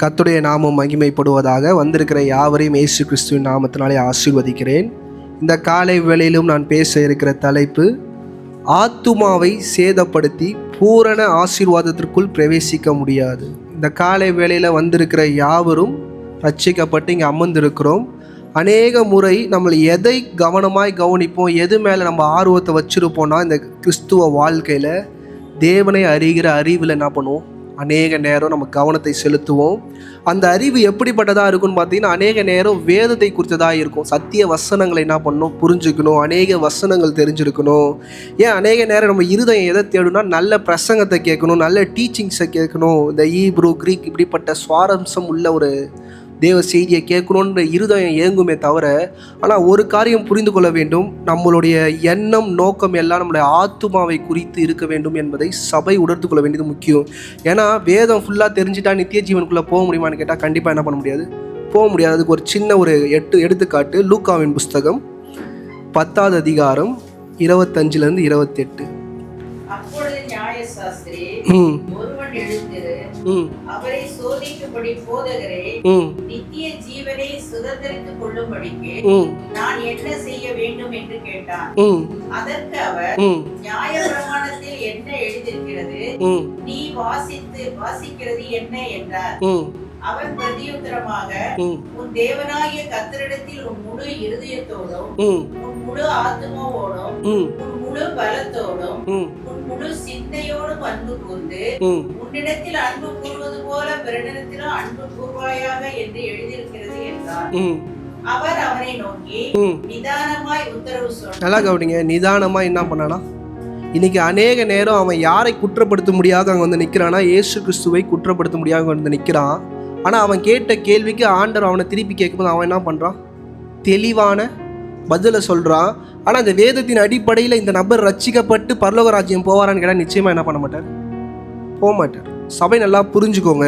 கர்த்தருடைய நாமம் மகிமைப்படுவதாக. வந்திருக்கிற யாவரையும் இயேசு கிறிஸ்துவின் நாமத்தினாலே ஆசீர்வதிக்கிறேன். இந்த காலை வேளையிலும் நான் பேச இருக்கிற தலைப்பு, ஆத்துமாவை சேதப்படுத்தி பூரண ஆசீர்வாதத்திற்குள் பிரவேசிக்க முடியாது. இந்த காலை வேளையில் வந்திருக்கிற யாவரும் ரட்சிக்கப்பட்டு இங்கே அமர்ந்திருக்கிறோம். அநேக முறை நம்ம எதை கவனமாய் கவனிப்போம், எது மேலே நம்ம ஆர்வத்தை வச்சுருப்போம்னா, இந்த கிறிஸ்துவ வாழ்க்கையில் தேவனை அறிகிற அறிவில் என்ன பண்ணுவோம், அநேக நேரம் நம்ம கவனத்தை செலுத்துவோம். அந்த அறிவு எப்படிப்பட்டதாக இருக்குன்னு பார்த்தீங்கன்னா, அநேக நேரம் வேதத்தை குறித்ததாக இருக்கும். சத்திய வசனங்களை என்ன பண்ணணும், புரிஞ்சுக்கணும். அநேக வசனங்கள் தெரிஞ்சிருக்கணும். ஏன் அநேக நேரம் நம்ம இருதயம் எதை தேடுனா, நல்ல பிரசங்கத்தை கேட்கணும், நல்ல டீச்சிங்ஸை கேட்கணும். இந்த ஈப்ரூ, கிரீக் இப்படிப்பட்ட சுவாரம்சம் உள்ள ஒரு தேவ செய்தியை கேட்கணுன்ற இருதயம் ஏங்குமே தவிர, ஆனால் ஒரு காரியம் புரிந்து கொள்ள வேண்டும், நம்மளுடைய எண்ணம் நோக்கம் எல்லாம் நம்மளுடைய ஆத்துமாவை குறித்து இருக்க வேண்டும் என்பதை சபை உணர்ந்து கொள்ள வேண்டியது முக்கியம். ஏன்னா வேதம் ஃபுல்லாக தெரிஞ்சுட்டா நித்திய ஜீவனுக்குள்ளே போக முடியுமான்னு கேட்டால் கண்டிப்பாக என்ன பண்ண முடியாது, போக முடியாது. அதுக்கு ஒரு சின்ன ஒரு எடுத்துக்காட்டு, லூக்காவின் புஸ்தகம் 10வது அதிகாரம் 25-28. அப்பொழுது நியாயசாஸ்திரி ஒருவன் எழுந்திரு, அவரை சோதிக்கும்படி, போதகரே, நித்திய ஜீவனை சுதந்தரித்துக் கொள்ளும்படிக்கு நான் என்ன செய்ய வேண்டும் என்று கேட்டான். அதற்கு அவர், நியாயப்பிரமாணத்தில் என்ன எழுதியிருக்கிறது, நீ வாசிக்கிறது என்ன என்றார். அவன் பிரதியுத்தரமாக, உன் தேவனாகிய கர்த்தரிடத்தில் உன் முழு இருதயத்தோடும், உன் முழு ஆத்துமாவோடும், உன் முழு பலத்தோடும், உன் முழு சிந்தையோடும் அன்பு கூர்ந்து, உன்னிடத்தில் அன்பு கூறுவது போல பிறனிடத்திலும் அன்பு கூர்வாயாக என்று எழுதியிருக்கிறது என்றார். அவர் அவனை நோக்கி நிதானமாய் உத்தரவு சொன்னார். நல்லா கவனிங்க, நிதானமாய் என்ன பண்ணானா, இன்னைக்கு அநேக நேரம் அவன் யாரை குற்றப்படுத்த முடியாத அங்கே வந்து நிற்கிறானா, இயேசு கிறிஸ்துவை குற்றப்படுத்த முடியாத வந்து நிற்கிறான். ஆனால் அவன் கேட்ட கேள்விக்கு ஆண்டவர் அவனை திருப்பி கேட்கும்போது அவன் என்ன பண்ணுறான், தெளிவான பதிலை சொல்கிறான். ஆனால் அந்த வேதத்தின் அடிப்படையில் இந்த நபர் ரட்சிக்கப்பட்டு பரலோக ராஜ்யம் போவாரான்னு கேட்டால் நிச்சயமாக என்ன பண்ண மாட்டார், போக மாட்டார். சபை நல்லா புரிஞ்சுக்கோங்க.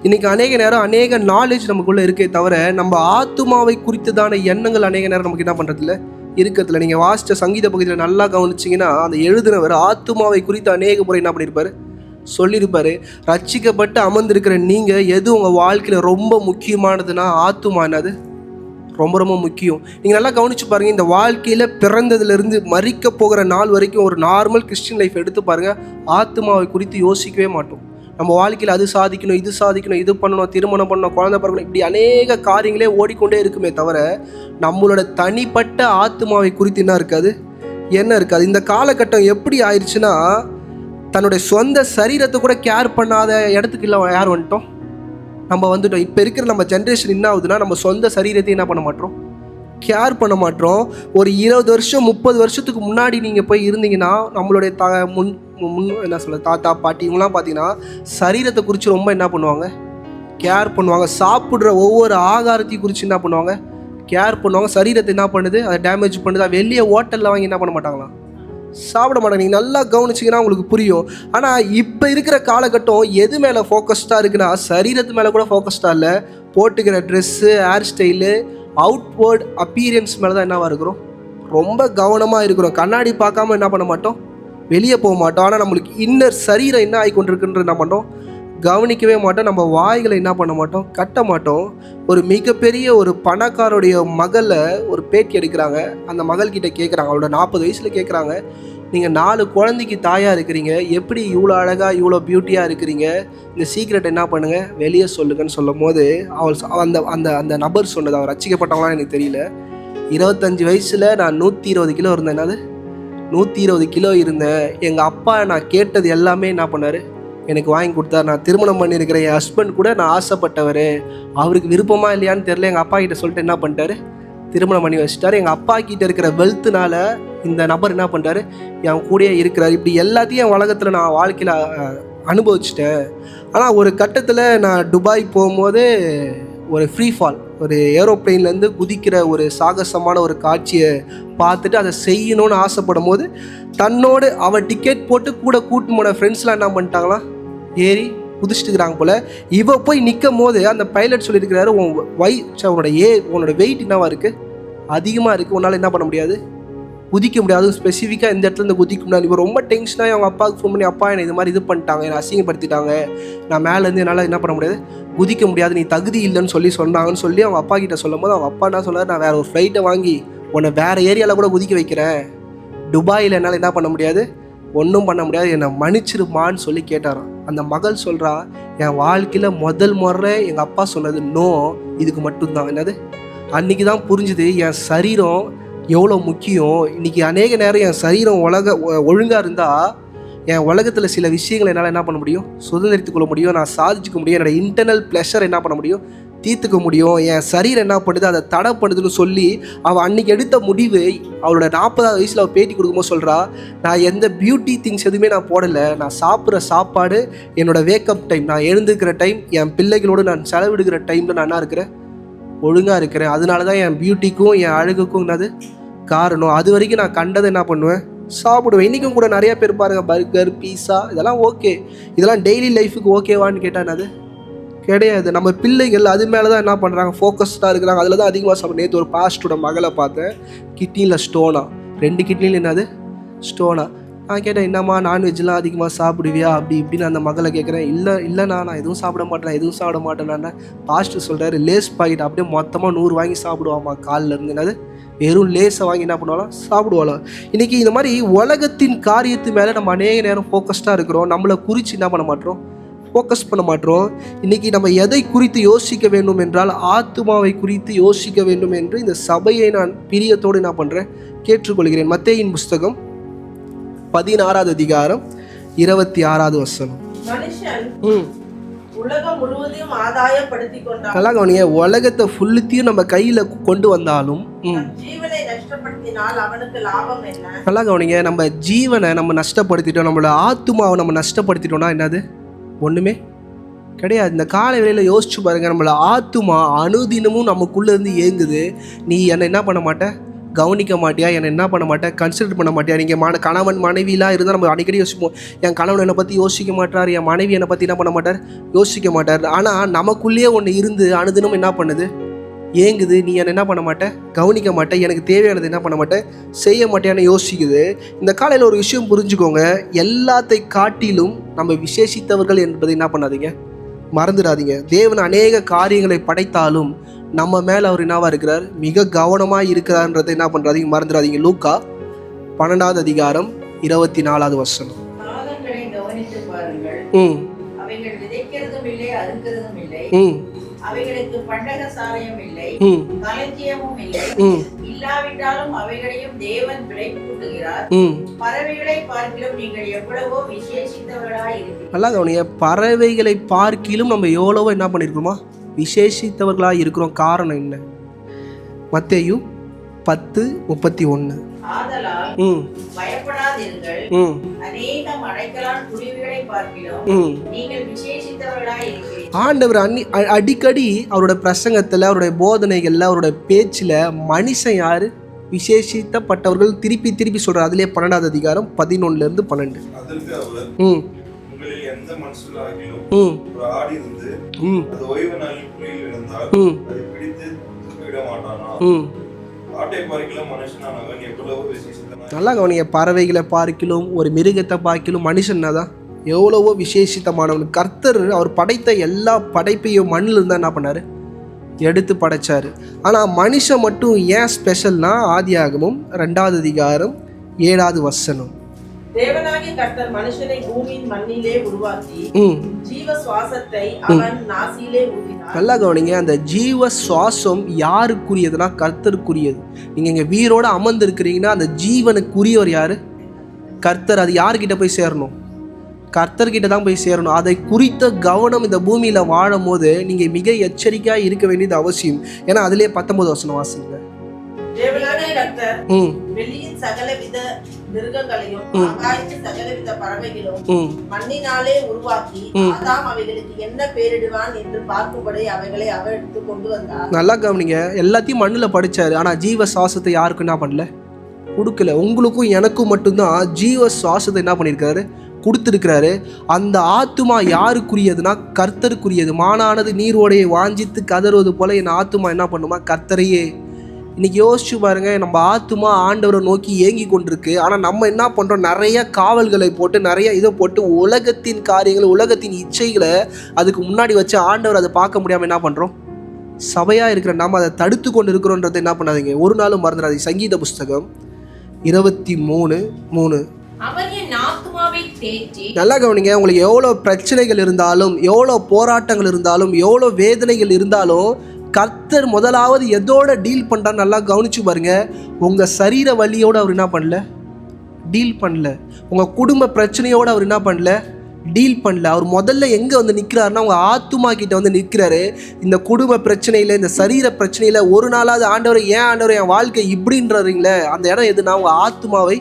இன்றைக்கி அநேக நேரம் அநேக நாலேஜ் நமக்குள்ளே இருக்கே தவிர, நம்ம ஆத்துமாவை குறித்ததான எண்ணங்கள் அநேக நேரம் நமக்கு என்ன பண்ணுறதில்ல, இருக்கிறதுல. நீங்கள் வாசித்த சங்கீத பகுதியில் நல்லா கவனிச்சிங்கன்னா, அந்த எழுதினவர் ஆத்துமாவை குறித்து அநேக முறை என்ன பண்ணியிருப்பார், சொல்லியிருப்பார். ரட்சிக்கப்பட்டு அமர்ந்திருக்கிற நீங்கள் எது உங்கள் வாழ்க்கையில் ரொம்ப முக்கியமானதுன்னா, ஆத்துமா என்னது ரொம்ப ரொம்ப முக்கியம். நீங்கள் நல்லா கவனித்து பாருங்கள். இந்த வாழ்க்கையில் பிறந்ததுலேருந்து மரிக்க போகிற நாள் வரைக்கும் ஒரு நார்மல் கிறிஸ்டின் லைஃப் எடுத்து பாருங்கள், ஆத்துமாவை குறித்து யோசிக்கவே மாட்டோம். நம்ம வாழ்க்கையில் அது சாதிக்கணும், இது சாதிக்கணும், இது பண்ணணும், திருமணம் பண்ணணும், குழந்தை பிறக்கணும், இப்படி அநேக காரியங்களே ஓடிக்கொண்டே இருக்குமே தவிர, நம்மளோட தனிப்பட்ட ஆத்துமாவை குறித்து என்ன இருக்காது, என்ன இருக்காது. இந்த காலகட்டம் எப்படி ஆயிடுச்சுன்னா, தன்னுடைய சொந்த சரீரத்தை கூட கேர் பண்ணாத இடத்துக்கு இல்லை யார் வந்துட்டோம், நம்ம வந்துட்டோம். இப்போ இருக்கிற நம்ம ஜென்ரேஷன் என்ன ஆகுதுன்னா, நம்ம சொந்த சரீரத்தை என்ன பண்ண மாட்டோம், கேர் பண்ண மாட்டோம். ஒரு 20 வருஷம் 30 வருஷத்துக்கு முன்னாடி நீங்கள் போய் இருந்தீங்கன்னா, நம்மளுடைய முன் என்ன சொல்ல, தாத்தா பாட்டி இவங்களாம் பார்த்தீங்கன்னா சரீரத்தை குறித்து ரொம்ப என்ன பண்ணுவாங்க, கேர் பண்ணுவாங்க. சாப்பிட்ற ஒவ்வொரு ஆகாரத்தையும் குறித்து என்ன பண்ணுவாங்க, கேர் பண்ணுவாங்க. சரீரத்தை என்ன பண்ணுது, அதை டேமேஜ் பண்ணுது. வெளியே ஹோட்டலில் வாங்கி என்ன பண்ண மாட்டாங்களா, சாப்பிட மாட்டாங்க. நீங்கள் நல்லா கவனிச்சிங்கன்னா உங்களுக்கு புரியும். ஆனால் இப்போ இருக்கிற காலகட்டம் எது மேலே ஃபோக்கஸ்டாக இருக்குன்னா, சரீரத்து மேலே கூட ஃபோக்கஸ்டாக இல்லை, போட்டுக்கிற dress, hair style, outward appearance மேலே தான் என்னவாக இருக்கிறோம், ரொம்ப கவனமாக இருக்கிறோம். கண்ணாடி பார்க்காம என்ன பண்ண மாட்டோம், வெளியே போக மாட்டோம். ஆனால் நம்மளுக்கு இன்னர் சரீரம் என்ன ஆகிக்கொண்டிருக்குன்ற என்ன பண்ணுறோம், கவனிக்கவே மாட்டோம். நம்ம வாய்களை என்ன பண்ண மாட்டோம், கட்ட மாட்டோம். ஒரு மிகப்பெரிய ஒரு பணக்காரோடைய மகளை ஒரு பேட்டி எடுக்கிறாங்க. அந்த மகள்கிட்ட கேட்குறாங்க, அவளோட 40 வயசில் கேட்குறாங்க, நீங்கள் 4 குழந்தைக்கு தாயாக இருக்கிறீங்க, எப்படி இவ்வளோ அழகாக இவ்வளோ பியூட்டியாக இருக்கிறீங்க, இந்த சீக்ரெட் என்ன பண்ணுங்கள், வெளியே சொல்லுங்கன்னு சொல்லும் போது அவள் அந்த அந்த அந்த நபர் சொன்னது, அவர் ரட்சிக்கப்பட்டவங்களான்னு எனக்கு தெரியல, 25 வயசில் நான் 120 கிலோ இருந்தேன். என்னது 120 கிலோ இருந்தேன். எங்கள் அப்பா நான் கேட்டது எல்லாமே என்ன பண்ணார், எனக்கு வாங்கி கொடுத்தார். நான் திருமணம் பண்ணியிருக்கிற என் ஹஸ்பண்ட் கூட நான் ஆசைப்பட்டவர், அவருக்கு விருப்பமா இல்லையான்னு தெரியல, எங்கள் அப்பா கிட்ட சொல்லிட்டு என்ன பண்ணிட்டாரு, திருமணம் பண்ணி வச்சுட்டார். எங்கள் அப்பா கிட்ட இருக்கிற வெல்த்துனால இந்த நபர் என்ன பண்ணிட்டாரு, என் கூடயே இருக்கிறார். இப்படி எல்லாத்தையும் என் உலகத்தில் நான் வாழ்க்கையில் அனுபவிச்சிட்டேன். ஆனால் ஒரு கட்டத்தில் நான் துபாய் போகும்போது ஒரு ஃப்ரீ ஃபால், ஒரு ஏரோப்ளைன்லேருந்து குதிக்கிற ஒரு சாகசமான ஒரு காட்சியை பார்த்துட்டு அதை செய்யணும்னு ஆசைப்படும் போது, தன்னோடு அவள் டிக்கெட் போட்டு கூட கூட்டு போன ஃப்ரெண்ட்ஸ்லாம் என்ன பண்ணிட்டாங்களா, ஏறி குதிச்சுட்டுக்கிறாங்க போல். இவ போய் நிற்கும் போது அந்த பைலட் சொல்லியிருக்கிறாரு, உன்னோட வெயிட் என்னவா இருக்குது, அதிகமாக இருக்குது, உன்னால் என்ன பண்ண முடியாது, குதிக்க முடியாது. ஸ்பெசிஃபிக்காக இந்த இடத்துல இருந்து குதிக்க முடியாது. இப்போ ரொம்ப டென்ஷனாக அவங்க அப்பாவுக்கு ஃபோன் பண்ணி, அப்பா என்னை இது மாதிரி இது பண்ணிட்டாங்க, என்னை அசிங்கப்படுத்திட்டாங்க, நான் மேலேருந்து என்னால் என்ன பண்ண முடியாது, குதிக்க முடியாது, நீ தகுதி இல்லைன்னு சொன்னாங்கன்னு சொல்லி அவங்க அப்பா கிட்ட சொல்லும் போது அவங்க அப்பா என்ன சொன்னார், நான் வேறு ஒரு ஃப்ளைட்டை வாங்கி உன்னை வேறு ஏரியாவில் கூட குதிக்க வைக்கிறேன், துபாயில் என்னால் என்ன பண்ண முடியாது, ஒன்றும் பண்ண முடியாது, என்னை மன்னிச்சிருமான்னு சொல்லி கேட்டாராம். அந்த மகள் சொல்கிறா, என் வாழ்க்கையில் முதல் முறை எங்கள் அப்பா சொன்னது நோ, இதுக்கு மட்டும்தான். என்னது, அன்றைக்கி தான் புரிஞ்சுது என் சரீரம் எவ்வளோ முக்கியம். இன்றைக்கி அநேக நேரம் என் சரீரம் ஒழுங்காக இருந்தால் என் உலகத்தில் சில விஷயங்களை என்னால் என்ன பண்ண முடியும், சுதந்திரித்து கொள்ள முடியும், நான் சாதிச்சுக்க முடியும், என்னோடய இன்டர்னல் ப்ளஷர் என்ன பண்ண முடியும், தீர்த்துக்க முடியும். என் சரீரம் என்ன பண்ணுது, அதை தடை பண்ணுதுன்னு சொல்லி அவள் அன்றைக்கி எடுத்த முடிவு அவளோட 40வது வயசில் அவள் பேட்டி கொடுக்கும்போது சொல்கிறா, நான் எந்த பியூட்டி திங்ஸ் எதுவுமே நான் போடலை, நான் சாப்பிட்ற சாப்பாடு, என்னோடய வேக்கப் டைம், நான் எழுந்துக்கிற டைம், என் பிள்ளைகளோடு நான் செலவிடுகிற டைமில் நான் என்ன இருக்கிறேன், ஒழுங்காக இருக்கிறேன். அதனால தான் என் பியூட்டிக்கும் என் அழகுக்கும் என்னது காரணம். அது வரைக்கும் நான் கண்டதை என்ன பண்ணுவேன், சாப்பிடுவேன். இன்றைக்கும் கூட நிறையா பேர் பாருங்க, பர்கர், பீஸா, இதெல்லாம் ஓகே, இதெல்லாம் டெய்லி லைஃபுக்கு ஓகேவான்னு கேட்டால் என்னது கிடையாது. நம்ம பிள்ளைகள் அது மேலே தான் என்ன பண்ணுறாங்க, ஃபோக்கஸ்டாக இருக்கிறாங்க, அதில் தான் அதிகமாக சாப்பிட. நேற்று ஒரு பாஸ்டோட மகளை பார்த்தேன், கிட்னியில் ஸ்டோனா, 2 கிட்னியில் என்னது ஸ்டோனா. நான் கேட்டேன், என்னம்மா நான்வெஜ்லாம் அதிகமாக சாப்பிடுவியா அப்படி இப்படின்னு அந்த மகளை கேட்குறேன். இல்லைண்ணா நான் எதுவும் சாப்பிட மாட்டேன். பாஸ்டர் சொல்கிறாரு, லேஸ் பாக்கெட் அப்படியே மொத்தமாக 100 வாங்கி சாப்பிடுவாம்மா காலில் இருந்து. என்னது, வெறும் லேஸை வாங்கி என்ன பண்ணுவாலாம், சாப்பிடுவாளாம். இன்றைக்கி இந்த மாதிரி உலகத்தின் காரியத்து மேலே நம்ம அநேக நேரம் ஃபோக்கஸ்டாக இருக்கிறோம், நம்மளை குறித்து என்ன பண்ண மாட்டோம், ஃபோக்கஸ் பண்ண மாட்டோம். இன்றைக்கி நம்ம எதை குறித்து யோசிக்க வேண்டும் என்றால் ஆத்துமாவை குறித்து யோசிக்க வேண்டும் என்று இந்த சபையை நான் பிரியத்தோடு என்ன பண்ணுறேன், கேட்டுக்கொள்கிறேன். மத்தேயின் புஸ்தகம் 16வது அதிகாரம் 26வது வசனம். உலகம் முழுவதையும் ஆதாயப்படுத்திக் கொண்டாலும், நல்லா கவனிங்க, உலகத்தை ஃபுல்லுத்தையும் நம்ம கையில் கொண்டு வந்தாலும் ஜீவனை நஷ்டப்படுத்தினால் அவனுக்கு லாபம் என்ன? நல்லா கவனிங்க, நம்ம ஜீவனை நம்ம நஷ்டப்படுத்திட்டோம், நம்மளோட ஆத்துமாவை நம்ம நஷ்டப்படுத்திட்டோம்னா என்னது, ஒன்றுமே கிடையாது. இந்த காலை வேளையில் யோசிச்சு பாருங்கள், நம்மளோட ஆத்துமா அனுதினமும் நமக்குள்ளே இருந்து ஏங்குது. நீ என்னை என்ன பண்ண மாட்டேன், கவனிக்க மாட்டியா, என்னை என்ன பண்ண மாட்டேன், கன்சிடர் பண்ண மாட்டியா. நீங்கள் கணவன் மனைவிலாம் இருந்தால் நம்ம அடிக்கடி யோசிப்போம், என் கணவன் என்னை பற்றி யோசிக்க மாட்டார், என் மனைவி என்னை பற்றி என்ன பண்ண மாட்டார், யோசிக்க மாட்டார். ஆனால் நமக்குள்ளேயே ஒன்று இருந்து அனுதினம் என்ன பண்ணுது, ஏங்குது. நீ என்னை என்ன பண்ண மாட்டேன், கவனிக்க மாட்டேன், எனக்கு தேவையானது என்ன பண்ண மாட்டேன், செய்ய மாட்டேன்னு யோசிக்குது. இந்த காலையில் ஒரு விஷயம் புரிஞ்சுக்கோங்க, எல்லாத்தை காட்டிலும் நம்ம விசேஷித்தவர்கள் என்பதை என்ன பண்ணாதீங்க, மறந்துடாதீங்க. தேவன் அநேக காரியங்களை படைத்தாலும் நம்ம மேலே அவர் என்னவா இருக்கிறார், மிக கவனமாக இருக்கிறார்ன்றதை என்ன பண்ணுறாதீங்க, மறந்துடாதீங்க. லூக்கா 12வது அதிகாரம் 24வது வசனம். காலங்களை கவனித்து பாருங்கள், அவைகள் விதைக்கிறதும் இல்லை, அறுக்கிறதும் இல்லை, அவைகளுக்கு பண்டகசாலையும் இல்லை, களஞ்சியமும் இல்லை, இல்லாவிட்டாலும் அவைகளையும் தேவன் விலை கூட்டுகிறார். பறவைகளை பார்க்கிலும் நீங்கள் எவ்வளவோ விசேஷித்தவர்களாய் இருக்கிறீர்கள். நல்லா கவனிங்க, பறவைகளை பார்க்கிலும் நம்ம எவ்வளவோ என்ன பண்ணிருக்கோமா, விசேஷித்தவர்களாக இருக்கிறோம். காரணம் என்ன? மத்தேயு 10:31. ஆதலால் பயப்படாதீர்கள், அநேகம் அடைக்கலான் குருவிகளை பார்க்கிலும் நீங்கள் விசேஷித்தவர்களாய் இருக்கிறீர்கள். ஆண்டவர் அடிக்கடி அவரோட பிரசங்கத்தில், அவருடைய போதனைகள்ல, அவருடைய பேச்சில் மனுஷன் யாரு, விசேஷித்தப்பட்டவர்கள் திருப்பி திருப்பி சொல்றார். அதிலே 12வது அதிகாரம் 11லிருந்து 12. எந்த மனுஷனாகிலும் ஒரு ஆடு இருந்து அது ஓய்வு நாளில் குழியில் விழுந்தால் அதை பிடித்து தூக்கிவிட மாட்டானா? ஆட்டை பார்க்கிலும் மனுஷனானவன் எவ்வளவோ விசேஷித்தவன். நல்லா கவனிங்க, பறவைகளை பார்க்கிலும் ஒரு மிருகத்தை பார்க்கிலும் மனுஷன் தான் எவ்வளவோ விசேஷித்தமானவன். கர்த்தர் அவர் படைத்த எல்லா படைப்பையும் மண்ணில் இருந்தால் என்ன பண்ணார், எடுத்து படைச்சார். ஆனால் மனுஷன் மட்டும் ஏன் ஸ்பெஷல்னா, ஆதியாகமம் 2வது அதிகாரம் 7வது வசனம். தேவனாகிய கர்த்தர் மனுஷனை பூமியின் மண்ணிலே உருவாக்கி ஜீவ சுவாசத்தை அவன் நாசியிலே ஊதினார். நல்லா கவனிங்க, அந்த ஜீவ சுவாசம் யாருக்குரியதுன்னா கர்த்தருக்குரியது. நீங்க இங்க வீரோட அமர்ந்து இருக்கிறீங்கன்னா அந்த ஜீவனுக்குரியவர் யாரு, கர்த்தர். அது யாருக்கிட்ட போய் சேரணும், கர்த்தர்கிட்ட தான் போய் சேரணும். அதை குறித்த கவனம் இந்த பூமியில வாழும் போது நீங்க மிக எச்சரிக்கையா இருக்க வேண்டியது அவசியம். ஏன்னா அதிலே 19 வசனம் வாசிங்க. தேவனாகிய கர்த்தர் வெளியின் சகலவித மிருகங்களையும் ஆகாயத்தின் சகலவித பறவைகளும் மண்ணினாலே உருவாக்கி ஆதாம் அவைகளுக்கு என்ன பேரிடுவான் என்று பார்க்கும்படி அவைகளை அவர் எடுத்து கொண்டு வந்தார். நல்லா கவனிங்க, எல்லாத்தையும் மண்ணில் படிச்சாரு. ஆனா ஜீவ சுவாசத்தை யாருக்கும் என்ன பண்ணல, கொடுக்கல. உங்களுக்கும் எனக்கும் மட்டும்தான் ஜீவ சுவாசத்தை என்ன பண்ணியிருக்காரு, கொடுத்துருக்கிறாரு. அந்த ஆத்துமா யாருக்குரியதுன்னா கர்த்தருக்குரியது. மானானது நீரோடையை வாஞ்சித்து கதறுவது போல என் ஆத்துமா என்ன பண்ணுமா, கர்த்தரையே இன்றைக்கி யோசிச்சு பாருங்க, நம்ம ஆத்துமா ஆண்டவரை நோக்கி ஏங்கி கொண்டிருக்கு. ஆனால் நம்ம என்ன பண்ணுறோம், நிறைய காவல்களை போட்டு நிறைய இதை போட்டு உலகத்தின் காரியங்கள் உலகத்தின் இச்சைகளை அதுக்கு முன்னாடி வச்சு ஆண்டவர் அதை பார்க்க முடியாமல் என்ன பண்ணுறோம், சபையாக இருக்கிற நாம் அதை தடுத்து கொண்டு இருக்கிறோன்றதை என்ன பண்ணாதீங்க, ஒரு நாளும் மறந்துடாதீங்க. சங்கீத புஸ்தகம் 23:3. நல்லா கவனிங்க. உங்களுக்கு எவ்வளோ பிரச்சனைகள் இருந்தாலும், எவ்வளோ போராட்டங்கள் இருந்தாலும், எவ்வளோ வேதனைகள் இருந்தாலும், கர்த்தர் முதலாவது எதோட டீல் பண்ணுறான்னு நல்லா கவனிச்சு பாருங்க. உங்கள் சரீர வலியோடு அவர் என்ன பண்ணல, டீல் பண்ணல. உங்கள் குடும்ப பிரச்சனையோடு அவர் என்ன பண்ணல, டீல் பண்ணல. அவர் முதல்ல எங்கே வந்து நிற்கிறாருன்னா, உங்கள் ஆத்துமா கிட்ட வந்து நிற்கிறாரு. இந்த குடும்ப பிரச்சனையில், இந்த சரீர பிரச்சனையில் ஒரு நாளாவது ஆண்டவர், ஏன் ஆண்டவர் என் வாழ்க்கை இப்படின்றீங்களே, அந்த இடம் எதுனா உங்கள் ஆத்துமாவை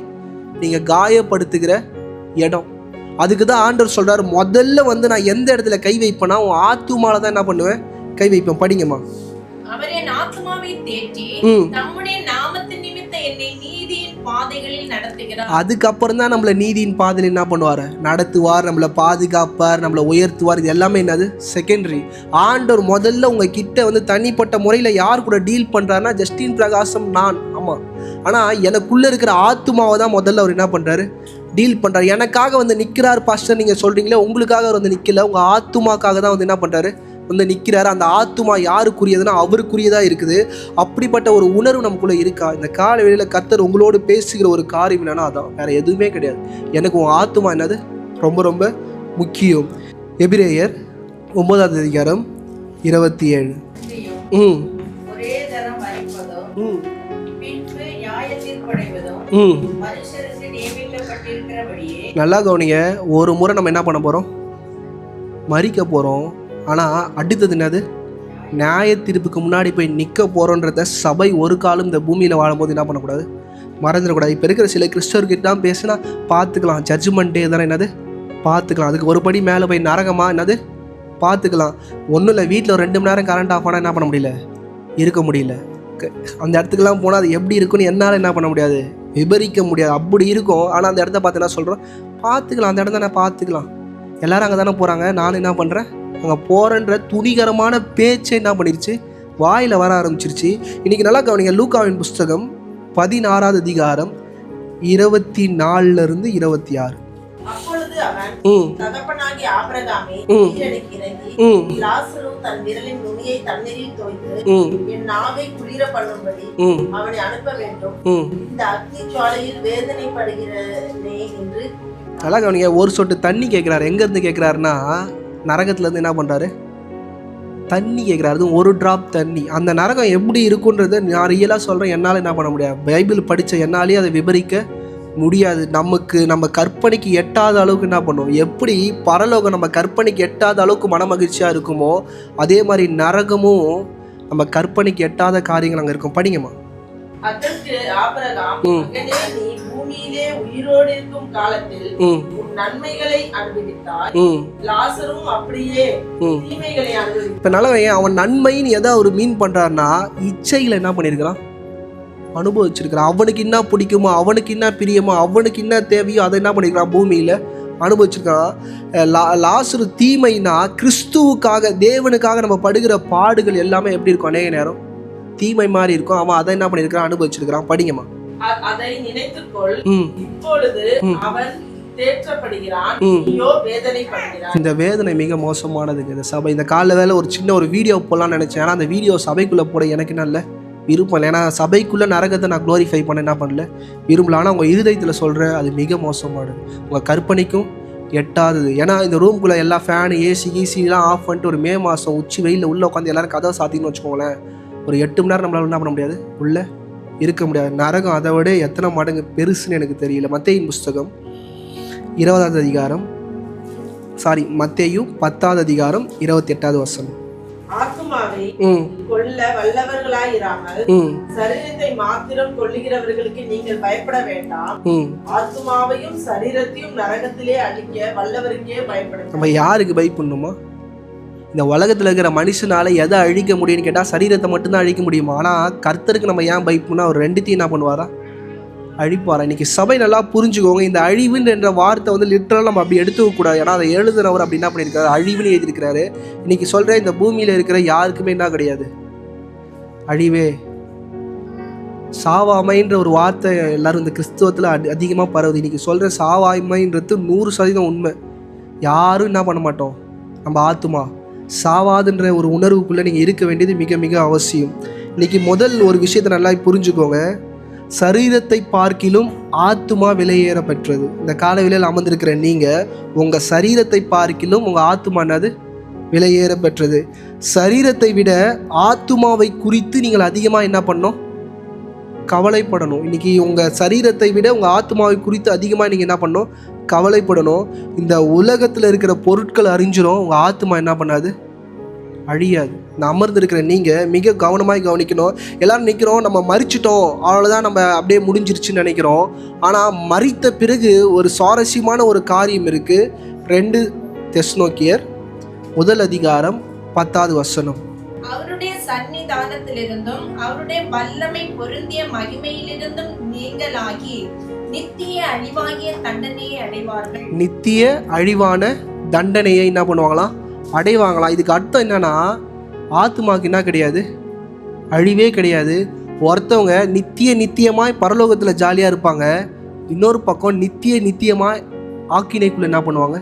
நீங்கள் காயப்படுத்துகிற இடம். அதுக்கு தான் ஆண்டவர் சொல்கிறார், முதல்ல வந்து நான் எந்த இடத்துல கை வைப்பேன்னா உன் ஆத்துமால தான் என்ன பண்ணுவேன், கை வைப்பேன். படிங்கம்மா. அவர் என் ஆத்துமாவை தேற்றி நம்முடைய நாமத்தின் நிமித்தம் என்னை நீதியின் பாதைகளில் நடத்துகிறார். அதுக்கப்புறம் தான் நம்மளை நீதியின் பாதையில் என்ன பண்ணுவார், நடத்துவார், நம்மளை பாதுகாப்பார், நம்மளை உயர்த்துவார். இது எல்லாமே என்னது, செகண்டரி. ஆண்டவர் முதல்ல உங்ககிட்ட வந்து தனிப்பட்ட முறையில் யார் கூட டீல் பண்ணுறாருன்னா, ஜஸ்டின் பிரகாசம் நான். ஆமாம். ஆனால் எனக்குள்ளே இருக்கிற ஆத்துமாவை தான் முதல்ல அவர் என்ன பண்ணுறாரு, டீல் பண்ணுறாரு. எனக்காக வந்து நிற்கிறார் பாஸ்டர் நீங்கள் சொல்கிறீங்களே, உங்களுக்காக அவர் வந்து நிற்கல, உங்கள் ஆத்துமாக்காக தான் வந்து என்ன பண்ணுறாரு, வந்து நிற்கிறாரு. அந்த ஆத்துமா யாருக்குரியதுன்னா அவருக்குரியதாக இருக்குது. அப்படிப்பட்ட ஒரு உணர்வு நமக்குள்ளே இருக்கா? இந்த கால வேளையில் கர்த்தர் உங்களோடு பேசுகிற ஒரு காரியம் என்னன்னா அதான், வேறு எதுவுமே கிடையாது. எனக்கு உன் ஆத்துமா என்னது ரொம்ப ரொம்ப முக்கியம். எபிரேயர் 9:27. ஒரே தரம் மரிப்பதும் பின்பு நியாயத்தீர்ப்படைவதும் மனுஷருக்கு நியமிக்கப்பட்டிருக்கிறபடியே. நல்லா கவனிங்க. ஒரு முறை நம்ம என்ன பண்ண போகிறோம், மரிக்க போகிறோம். ஆனால் அடுத்தது என்னது, நியாய தீர்ப்புக்கு முன்னாடி போய் நிற்க போகிறோன்றத சபை ஒரு காலம் இந்த பூமியில் வாழும்போது என்ன பண்ணக்கூடாது, மறந்துடக்கூடாது. இப்போ இருக்கிற சில கிறிஸ்தவர்கிட்ட பேசினா பார்த்துக்கலாம், ஜட்ஜ்மெண்ட் டே தானே என்னது பார்த்துக்கலாம், அதுக்கு ஒரு படி மேலே போய் நரகமா என்னது பார்த்துக்கலாம். ஒன்றும் இல்லை, வீட்டில் ஒரு 2 மணி நேரம் கரண்ட் ஆஃப் ஆனால் என்ன பண்ண முடியல, இருக்க முடியல. அந்த இடத்துக்குலாம் போனால் அது எப்படி இருக்குன்னு என்னால் என்ன பண்ண முடியாது, விபரிக்க முடியாது. அப்படி இருக்கும். ஆனால் அந்த இடத்த பார்த்து என்ன சொல்கிறோம், பார்த்துக்கலாம், அந்த இடம் தானே பார்த்துக்கலாம், எல்லோரும் அங்கே தானே போகிறாங்க, நானும் என்ன பண்ணுறேன் அங்கே போகிறேன்ற துணிகரமான பேச்சை என்ன பண்ணிருச்சு, வாயில் வர ஆரம்பிச்சிருச்சு. இன்றைக்கி நல்லா கவனிங்க. லூக்காவின் புஸ்தகம் 16:24-26. அப்பொழுது அவன் தகப்பனாகிய ஆபிரகாமே இறங்கி லாசரு தன் விரலின் நுனியை தண்ணீரில் தோய்த்து என் நாவை குளிர பண்ணும்படி அவனை அனுப்ப வேண்டும், இந்த அக்னி ஜுவாலையில் வேதனைப்படுகிறேனே என்று. நல்லா கவனிங்க. ஒரு சொட்டு தண்ணி கேட்குறாரு. எங்கேருந்து கேட்குறாருன்னா, நரகத்துலேருந்து என்ன பண்ணுறாரு, தண்ணி கேட்குறாரு. அதுவும் ஒரு ட்ராப் தண்ணி. அந்த நரகம் எப்படி இருக்குன்றதை நான் ரியலாக சொல்கிறேன், என்னால் என்ன பண்ண முடியாது, பைபிள் படித்த என்னாலே அதை விவரிக்க முடியாது. நம்ம கற்பனைக்கு எட்டாத அளவுக்கு என்ன பண்ணுவோம், எப்படி பரலோகம் நம்ம கற்பனைக்கு எட்டாத அளவுக்கு மன மகிழ்ச்சியாக இருக்குமோ, அதே மாதிரி நரகமும் நம்ம கற்பனைக்கு எட்டாத காரியங்கள் அங்கே இருக்கும். படிங்கம்மா. அதற்கு ஆபிரகாம், மகனே, நீ பூமியிலே உயிரோடு இருக்கும் காலத்தில் உன் நன்மைகளை அனுபவித்தாய், லாசரும் அப்படியே தீமைகளை அனுபவித்தார். இப்ப நல்ல அவன் நன்மைன்னு எதை அவர் மீன் பண்றாருன்னா, இச்சைகளை என்ன பண்ணிருக்கிறான், அனுபவிச்சிருக்கிறான். அவனுக்கு என்ன பிடிக்குமோ, அவனுக்கு என்ன பிரியமோ, அவனுக்கு என்ன தேவையோ அதை என்ன பண்ணிருக்கிறான், பூமியில அனுபவிச்சிருக்கான். லாசரு தீமைனா கிறிஸ்துவுக்காக, தேவனுக்காக நம்ம படுகிற பாடுகள் எல்லாமே எப்படி இருக்கும், அநேக நேரம் தீமை மாதிரி இருக்கும். அவன் அதை என்ன பண்ணிருக்கான், அனுபவிச்சிருக்கிறான். படிங்கம்மா. அதை நினைத்துக்கொள், இப்பொழுது அவன் தேற்றப்படுகிறான், நீயோ வேதனைப்படுகிறாய். இந்த வேதனை மிக மோசமானதுங்க. இந்த சபை இந்த கால வேலை ஒரு சின்ன ஒரு வீடியோ போடலாம்னு நினைச்சேன். ஆனால் அந்த வீடியோ சபைக்குள்ளே போட எனக்கு நல்ல விருப்பம் இல்லை. ஏன்னா சபைக்குள்ளே நரகத்தை நான் க்ளோரிஃபை பண்ண என்ன பண்ணல, விரும்பல. ஆனால் உங்கள் இருதயத்தில் சொல்கிறேன், அது மிக மோசமானது, உங்கள் கற்பனைக்கும் எட்டாதது. ஏன்னா இந்த ரூம்குள்ளே எல்லா ஃபேனு ஏசி ஈசிலாம் ஆஃப் பண்ணிட்டு ஒரு மே மாதம் உச்சி வெயிலில் உள்ளே உட்காந்து எல்லோரும் கதை சாத்தின்னு வச்சுக்கோங்களேன், ஒரு 8 மணி நேரம் நம்மளால் என்ன பண்ண முடியாது, உள்ளே இருக்க முடியாது. நரகம் அதை விட எத்தனை மடங்கு பெருசுன்னு எனக்கு தெரியல. மத்தேயின் புஸ்தகம் 20 மத்தேயு 10:28. ஆத்துமாவை கொல்ல வல்லவர்களாயிராமல் சரீரத்தை மாத்திரம் கொல்லுகிறவர்களுக்கு நீங்கள் பயப்பட வேண்டாம், ஆத்துமாவையும் சரீரத்தையும் நரகத்திலே அழிக்க வல்லவருக்கே பயப்படும். நம்ம யாருக்கு பயப்படணுமா? இந்த உலகத்தில் இருக்கிற மனுஷனால எதை அழிக்க முடியும்னு கேட்டால் சரீரத்தை மட்டும்தான் அழிக்க முடியுமா? ஆனால் கர்த்தருக்கு நம்ம ஏன் பயப்படணும், அவர் ரெண்டுத்தையும் என்ன பண்ணுவாரா, அழிப்பாரா. இன்றைக்கி சபை நல்லா புரிஞ்சுக்கோங்க. இந்த அழிவுன்ற வார்த்தை வந்து லிட்டரலாக நம்ம அப்படி எடுத்துக்கக்கூடாது. ஏன்னா அதை எழுதுனவர் அப்படி என்ன பண்ணியிருக்காரு, அழிவுன்னு எழுதியிருக்கிறாரு. இன்றைக்கி சொல்கிறேன், இந்த பூமியில் இருக்கிற யாருக்குமே என்ன கிடையாது, அழிவே சாவாமைன்ற ஒரு வார்த்தை எல்லாரும் இந்த கிறிஸ்துவத்தில் அதிகமாக பரவுது. இன்றைக்கி சொல்கிற சாவாய்மைன்றது 100% உண்மை. யாரும் என்ன பண்ண மாட்டோம், நம்ம ஆத்துமா சாவாதுன்ற ஒரு உணர்வுக்குள்ளே நீங்கள் இருக்க வேண்டியது மிக மிக அவசியம். இன்றைக்கி முதல் ஒரு விஷயத்தை நல்லா புரிஞ்சுக்கோங்க. சரீரத்தை பார்க்கிலும் ஆத்துமா விலையேற பெற்றது. இந்த காலவெளியில் அமர்ந்திருக்கிற நீங்கள் உங்கள் சரீரத்தை பார்க்கிலும் உங்கள் ஆத்துமா என்னது விலையேற பெற்றது. சரீரத்தை விட ஆத்துமாவை குறித்து நீங்கள் அதிகமாக என்ன பண்ணணும், கவலைப்படணும். இன்றைக்கி உங்கள் சரீரத்தை விட உங்கள் ஆத்மாவை குறித்து அதிகமாக நீங்கள் என்ன பண்ணணும், கவலைப்படணும். இந்த உலகத்தில் இருக்கிற பொருட்கள் அறிஞ்சிடும், உங்கள் ஆத்மா என்ன பண்ணாது, அழியாது. இந்த அமர்ந்திருக்கிற நீங்கள் மிக கவனமாக கவனிக்கணும். எல்லோரும் நிற்கிறோம், நம்ம மறிச்சிட்டோம், அவ்வளோதான், நம்ம அப்படியே முடிஞ்சிருச்சுன்னு நினைக்கிறோம். ஆனால் மறித்த பிறகு ஒரு சுவாரஸ்யமான ஒரு காரியம் இருக்குது. 2 தெசலோனிக்கேயர் 1:10. அவருடைய சந்நிதானத்திலிருந்தும் அவருடைய வல்லமை பொருந்திய மகிமையிலிருந்தும் நீங்களாகி நித்திய அழிவாகிய தண்டனையை அடைவார்கள். நித்திய அழிவான தண்டனையை என்ன பண்ணுவாங்களாம், அடைவாங்களாம். இதுக்கு அர்த்தம் என்னன்னா, ஆத்துமாக்கு என்ன கிடையாது, அழிவே கிடையாது. ஒருத்தவங்க நித்தியமாய் பரலோகத்தில் ஜாலியாக இருப்பாங்க, இன்னொரு பக்கம் நித்தியமாய் ஆக்கினைக்குள்ளே என்ன பண்ணுவாங்க,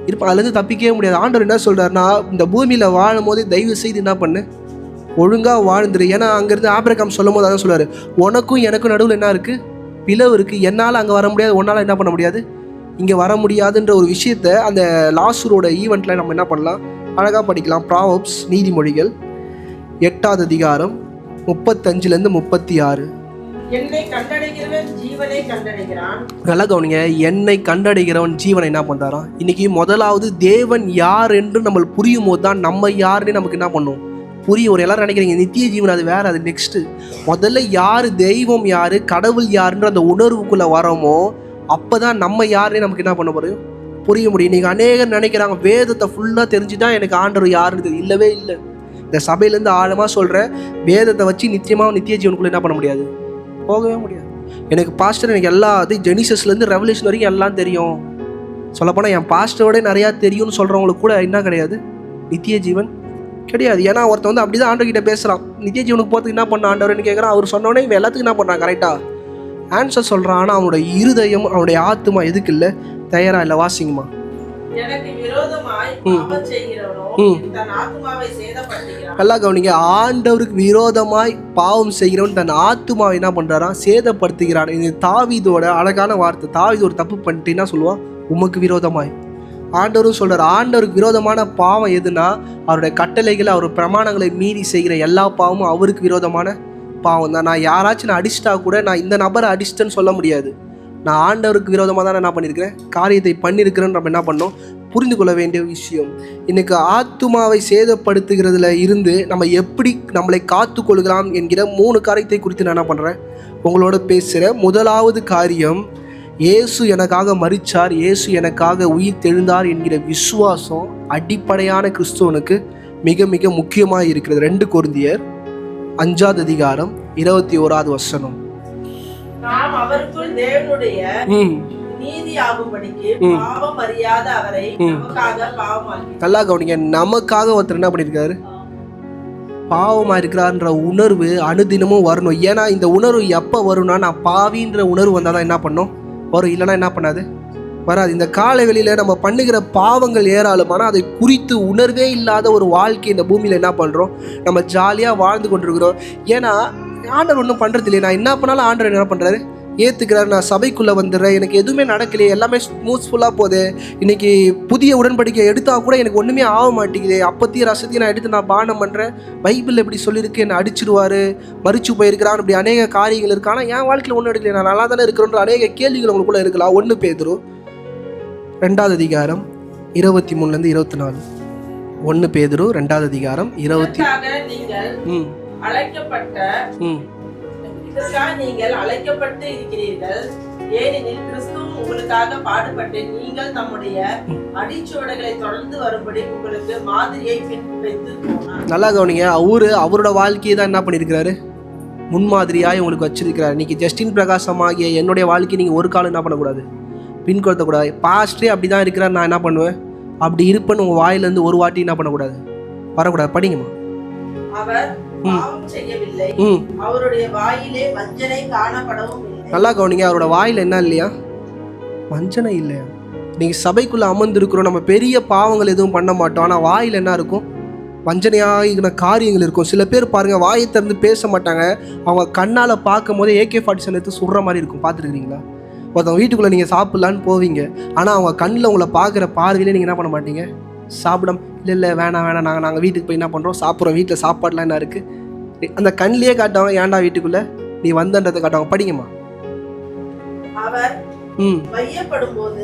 இருப்பாங்க. அதுலேருந்து தப்பிக்கவே முடியாது. ஆண்டவர் என்ன சொல்கிறாருன்னா, இந்த பூமியில் வாழும் போது தயவு செய்து என்ன பண்ணு, ஒழுங்காக வாழ்ந்துரு. ஏன்னா அங்கேருந்து ஆபிரகாம் சொல்லும் போது அதான் சொல்லுவார், உனக்கும் எனக்கும் நடுவில் என்ன இருக்குது, பிளவு இருக்குது. என்னால் அங்கே வர முடியாது, உன்னால் என்ன பண்ண முடியாது, இங்கே வர முடியாதுன்ற ஒரு விஷயத்தை அந்த லாசரோட ஈவெண்ட்டில் நம்ம என்ன பண்ணலாம், அழகாக படிக்கலாம். ப்ராவர்ப்ஸ் நீதிமொழிகள் 8:35-36. என்னை கண்டடைகிறவன் ஜீவனை கண்டடைகிறான். நல்லா கவனிங்க, என்னை கண்டடைகிறவன் ஜீவனை என்ன பண்ணுறாராம். இன்றைக்கி முதலாவது தேவன் யார் என்று நம்ம புரியும் போது தான் நம்ம யாருன்னு நமக்கு என்ன பண்ணும், புரியும். ஒரு எல்லாரும் நினைக்கிறீங்க நித்திய ஜீவன் அது வேறு, அது நெக்ஸ்ட்டு. முதல்ல யார் தெய்வம் யார், கடவுள் யாருன்ற அந்த உணர்வுக்குள்ளே வரோமோ அப்போ தான் நம்ம யாருன்னு நமக்கு என்ன பண்ண புரிய முடியும். நீங்கள் அநேகர் நினைக்கிறாங்க வேதத்தை ஃபுல்லாக தெரிஞ்சு தான் எனக்கு ஆண்டவர் யாருன்னு தெரியும். இல்லவே இல்லை. இந்த சபையிலேருந்து ஆழமாக சொல்கிற வேதத்தை வச்சு நித்திய ஜீவனுக்குள்ளே என்ன பண்ண முடியாது, போகவே முடியாது. எனக்கு பாஸ்டர் எனக்கு எல்லா ஜெனிசஸ்லேருந்து ரெவல்யூஷன் வரைக்கும் எல்லாம் தெரியும். சொல்லப்போனால் என் பாஸ்டரோட நிறையா தெரியும்னு சொல்கிறவங்களுக்கு கூட என்ன கிடையாது, நித்திய ஜீவன் கிடையாது. ஏன்னா ஒருத்தன் வந்து அப்படி தான் ஆண்டவர்கிட்ட பேசுகிறான், நித்திய ஜீவனுக்கு போகிறதுக்கு என்ன பண்ண ஆண்டவர்னு கேட்குறான். அவர் சொன்னோடனே இவன் எல்லாத்துக்கும் என்ன பண்ணுறான், கரெக்டாக ஆன்சர் சொல்கிறான். ஆனால் அவனோட இருதயம் அவனுடைய ஆத்துமா எதுக்கு இல்லை, தயாராக இல்லை. வாசிங்கம்மா. நல்லா கவனிங்க, ஆண்டவருக்கு விரோதமாய் பாவம் செய்கிறவன் தன் ஆத்துமாவை என்ன பண்றாராம், சேதப்படுத்துகிறான். இது தாவீதோட அழகான வார்த்தை. தாவீது ஒரு தப்பு பண்ணிட்டு என்ன சொல்லுவான், உமக்கு விரோதமாய். ஆண்டவரும் சொல்றாரு, ஆண்டவருக்கு விரோதமான பாவம் எதுனா அவருடைய கட்டளைகளை அவர் பிரமாணங்களை மீறி செய்கிற எல்லா பாவமும் அவருக்கு விரோதமான பாவம் தான். நான் யாராச்சும் நான் அடிச்சிட்டா கூட நான் இந்த நபரை அடிச்சிட்டேன்னு சொல்ல முடியாது. நான் ஆண்டவருக்கு விரோதமாக தான் என்ன பண்ணியிருக்கிறேன், காரியத்தை பண்ணியிருக்கிறேன்னு நம்ம என்ன பண்ணோம், புரிந்து கொள்ள வேண்டிய விஷயம். இன்னைக்கு ஆத்துமாவை சேதப்படுத்துகிறதுல இருந்து நம்ம எப்படி நம்மளை காத்து கொள்கிறோம் என்கிற 3 காரியத்தை குறித்து நான் என்ன பண்ணுறேன், உங்களோட பேசுகிறேன். முதலாவது காரியம், இயேசு எனக்காக மரித்தார், இயேசு எனக்காக உயிர் தெழுந்தார் என்கிற விசுவாசம் அடிப்படையான கிறிஸ்துவனுக்கு மிக மிக முக்கியமாக இருக்கிறது. 2 கொரிந்தியர் 5:21. நாம் அவருக்குள் தேவனுடைய நீதியாகும்படிக்கு பாவம் அறியாத அவரை நமக்காக பாவமாக்கி. நல்லா கவனிங்க, நமக்காக ஒருத்தர் என்ன பண்ணியிருக்காரு, பாவமா இருக்கிறார்ன்ற உணர்வு அனுதினமும் வரணும். ஏன்னா இந்த உணர்வு எப்போ வரும்னா, நான் பாவின்ற உணர்வு வந்தால் தான் என்ன பண்ணும், வரும். இல்லைன்னா என்ன பண்ணாது, வராது. இந்த காலவெளியில் நம்ம பண்ணுகிற பாவங்கள் ஏராளமான அதை குறித்து உணர்வே இல்லாத ஒரு வாழ்க்கை இந்த பூமியில் என்ன பண்ணுறோம், நம்ம ஜாலியாக வாழ்ந்து கொண்டிருக்கிறோம். ஏன்னா ஆண்டவர் ஒன்றும் பண்ணுறது இல்லையே. நான் என்ன பண்ணாலும் ஆண்டவர் என்ன பண்ணுறாரு, ஏற்றுக்கிறார். நான் சபைக்குள்ளே வந்துடுறேன், எனக்கு எதுவுமே நடக்கலையே, எல்லாமே ஸ்மூத்ஃபுல்லாக போகுது. இன்றைக்கி புதிய உடன்படிக்கை எடுத்தால் கூட எனக்கு ஒன்றுமே ஆக மாட்டேங்குது. அப்பத்திய ரசத்தையும் நான் எடுத்து நான் பானம் பண்ணுறேன், பைபிளில் எப்படி சொல்லியிருக்கு, என்னை அடிச்சிடுவார், மறிச்சு போயிருக்கிறான், இப்படி அநேக காரியங்கள் இருக்கு. ஆனால் என் வாழ்க்கையில் ஒன்றும் எடுக்கல, நான் நல்லா தானே இருக்கிறோன்ற அநேக கேள்விகள் உங்களுக்குள்ளே இருக்கலாம். 1 பேதுரு 2:23-24. 1 பேதுரு 2:20. நீங்கள் அழைக்கப்பட்டு இருக்கிறீர்கள், ஏனெனில் கிறிஸ்து உங்களுக்காக பாடுபட்டு நீங்கள் தம்முடைய அடிச்சுவடுகளை தொடர்ந்து வரும்படி உங்களுக்கு மாதிரியை பின்பற்றி போனார். நல்லா கவனிங்க, அவரோட வாழ்க்கையை தான் என்ன பண்ணியிருக்கிறாரு, முன்மாதிரியாய் உங்களுக்கு வச்சிருக்கிறார். இன்னைக்கு ஜஸ்டின் பிரகாசம் ஆகிய என்னுடைய வாழ்க்கையை நீங்கள் ஒரு காலம் என்ன பண்ணக்கூடாது, பின்கொடுத்தக்கூடாது. பாஸ்டரே அப்படி தான் இருக்கிறார், நான் என்ன பண்ணுவேன், அப்படி இருப்பேன்னு உங்கள் வாயிலேருந்து ஒரு வாட்டி என்ன பண்ணக்கூடாது, வரக்கூடாது. படிங்கம்மா. அவர் பாவம் செய்யவில்லை, அவருடைய வாயிலே வஞ்சனை காணப்படவும் இல்லை. நல்லா கவனிங்க, அவரோட வாயில் என்ன இல்லையா? வஞ்சனை இல்லையா? நீங்கள் சபைக்குள்ளே அமர்ந்திருக்கிறோம், நம்ம பெரிய பாவங்கள் எதுவும் பண்ண மாட்டோம், ஆனால் வாயில் என்ன இருக்கும்? வஞ்சனையாகின காரியங்கள் இருக்கும். சில பேர் பாருங்கள், வாயை திறந்து பேச மாட்டாங்க, அவங்க கண்ணால் பார்க்கும் போதே AK-47 எடுத்து சுடுற மாதிரி இருக்கும். பார்த்துருக்கிறீங்களா? ஒருத்தவங்க வீட்டுக்குள்ளே நீங்கள் சாப்பிட்லான்னு போவீங்க, ஆனால் அவங்க கண்ணில் உங்களை பார்க்குற பார்வையிலே நீங்கள் என்ன பண்ண மாட்டீங்க? சாப்பிடாம இல்லை வேணாம் நாங்கள் வீட்டுக்கு போய் என்ன பண்ணுறோம், சாப்பிட்றோம், வீட்டில் சாப்பாடுலாம் என்ன இருக்குது, அந்த கண்ணிலே காட்டுவாங்க. ஏன்டா வீட்டுக்குள்ளே நீ வந்தன்றதை காட்டுவாங்க. படிங்கம்மா. அவர் வையப்படும் போது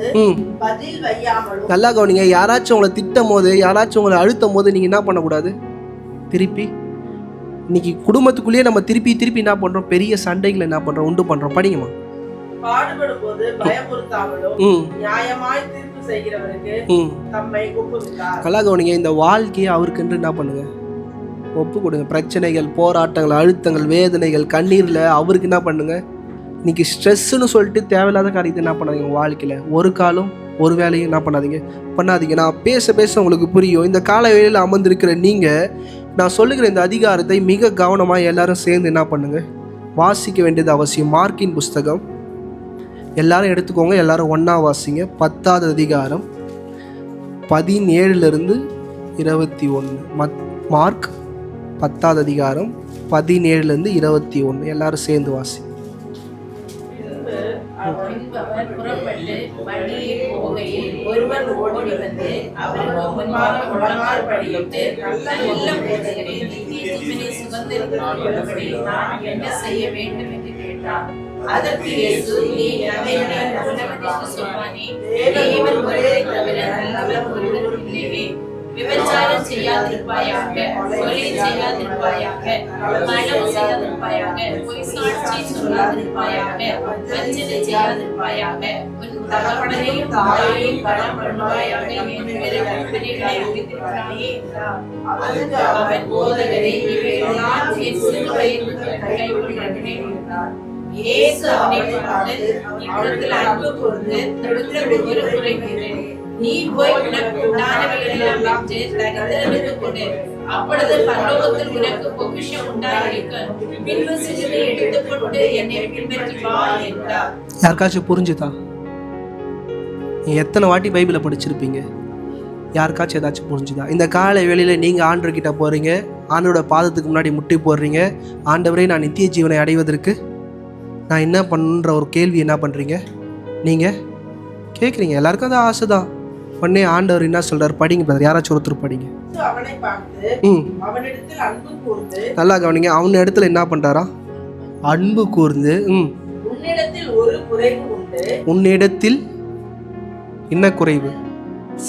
பதில் வையாமலும். நல்லா கவனிங்க, யாராச்சும் உங்களை திட்டும் போது, யாராச்சும் உங்களை அழுத்தும் போது நீங்கள் என்ன பண்ணக்கூடாது? திருப்பி இன்னைக்கு குடும்பத்துக்குள்ளேயே நம்ம திருப்பி என்ன பண்ணுறோம்? பெரிய சண்டைகளை என்ன பண்ணுறோம்? உண்டு பண்ணுறோம். படிங்கம்மா. பாடுபடும் போது பயமுறுத்தாமலும் நியாயமாய் தீர்ப்பு செய்கிறவருக்கு தம்மை ஒப்புவித்தார். நல்லா கவனிங்க, இந்த வாழ்க்கையை அவருக்கென்று என்ன பண்ணுங்க? ஒப்பு கொடுங்க. பிரச்சனைகள், போராட்டங்கள், அழுத்தங்கள், வேதனைகள், கண்ணீரில் அவருக்கு என்ன பண்ணுங்க? இன்னைக்கு ஸ்ட்ரெஸ்ஸுன்னு சொல்லிட்டு தேவையில்லாத காரியத்தை என்ன பண்ணாதீங்க. வாழ்க்கையில் ஒரு காலம் ஒரு வேலையும் என்ன பண்ணாதீங்க. நான் பேச உங்களுக்கு புரியும். இந்த கால வேளையில் அமர்ந்திருக்கிற நீங்கள், நான் சொல்லுகிற இந்த அதிகாரத்தை மிக கவனமாக எல்லாரும் சேர்ந்து என்ன பண்ணுங்க? வாசிக்க வேண்டியது அவசியம். மார்க்கின் புஸ்தகம் எல்லாரும் எடுத்துக்கோங்க, எல்லாரும் ஒன்றா வாசிங்க. 10வது அதிகாரம் 17 21. மார்க் 10வது அதிகாரம் 17 21. எல்லாரும் சேர்ந்து வாசி. அவர் புறப்பட்டு வழியே போகையில் ஒருவன் ஓடி வந்து அவருக்கு முன்பாக முழங்கால் படியிட்டு, நல்ல போதகரே, நித்திய ஜீவனை சுதந்தரித்துக்கொள்ளும்படி நான் என்ன செய்ய வேண்டும் என்று கேட்டார். அதற்கு இயேசு, நீ நபிகளை உலகத்திற்கு சொல்வானே, தேவன் ஒருவரை தவிர நல்லவர் ஒருவரும் இல்லையே. விபச்சாரம் செய்யாதிருப்பாயாக, கொலை செய்யாதிருப்பாயாக, களவு செய்யாதிருப்பாயாக, பொய் சாட்சி சொல்லாதிருப்பாயாக, வஞ்சனை செய்யாதிருப்பாயாக, உன் தகப்பனையும் தாயையும் கனம் பண்ணுவாயாக என்கிற கற்பனைகளை அறிந்திருக்கிறாயே என்றார். அதற்கு அவர், போதகரே, இவையெல்லாம் என் சிறு வயதில் கைக்கொள்கிறேன் என்றார். இயேசு அவனை பார்த்து, இவ்விடத்தில் அன்பு கூர்ந்து தடுக்கிற ஒரு குறைகிறேன். நீ போய் உனக்கு உண்டானவைகளெல்லாம் விற்று தரித்திரனுக்கு கொடு, அப்பொழுது பரலோகத்தில் உனக்கு பொக்கிஷம் உண்டாயிருக்கும். பின்பு சிலுவை எடுத்துக்கொண்டு என்னை பின்பற்றி வா என்றார். யாருக்காச்சும் புரிஞ்சுதா? எத்தனை வாட்டி பைபிளை படிச்சிருப்பீங்க? யாருக்காச்சும் ஏதாச்சும் புரிஞ்சுதா? இந்த காலை வேளையில் நீங்கள் ஆண்டவர்கிட்ட போகிறீங்க, ஆண்டவரோட பாதத்துக்கு முன்னாடி முட்டி போடுறீங்க. ஆண்டவரே, நான் நித்திய ஜீவனை அடைவதற்கு நான் என்ன பண்ணுன்ற ஒரு கேள்வி என்ன பண்ணுறீங்க? நீங்கள் கேட்குறீங்க. எல்லாருக்கும் அது ஆசை தான். உடனே ஆண்டவர் என்ன சொல்றாரு? படிங்க பிரதர், யாராச்சும் ஒருத்தர் படிங்க. அவனை பார்த்து அவனிடத்தில் அன்பு கூர்ந்து. நல்லா கவனிங்க, அவன் இடத்துல என்ன பண்றாரா? அன்பு கூர்ந்து. உன்னிடத்தில் ஒரு குறைவு உண்டு. உன்னிடத்தில் என்ன குறைவு?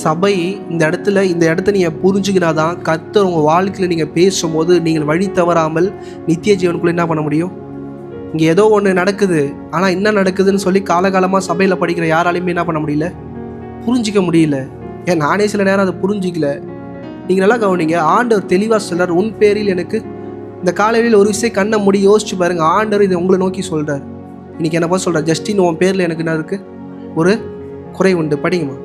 சபை இந்த இடத்த நீங்கள் புரிஞ்சுக்கிறாதான் கர்த்தர் உங்கள் வாழ்க்கையில் நீங்கள் பேசும்போது நீங்கள் வழி தவறாமல் நித்திய ஜீவனுக்குள்ளே என்ன பண்ண முடியும்? இங்கே ஏதோ ஒன்று நடக்குது, ஆனால் என்ன நடக்குதுன்னு சொல்லி காலகாலமாக சபையில் படிக்கிற யாராலையுமே என்ன பண்ண முடியல? புரிஞ்சிக்க முடியல. ஏன் நானே சில நேரம் அதை புரிஞ்சிக்கல. நீங்கள் நல்லா கவனிங்க, ஆண்டவர் தெளிவாக சொல்கிறார், உன் பேரில் எனக்கு இந்த காலையில் ஒரு விஷயம் கண்ணை மூடி யோசிச்சு பாருங்க. ஆண்டவர் இதை உங்களை நோக்கி சொல்கிறார். இன்னைக்கு என்ன பார்த்து சொல்கிறார்? ஜஸ்டின், உன் பேரில் எனக்கு என்ன இருக்குது? ஒரு குறை உண்டு. படிங்கம்மா.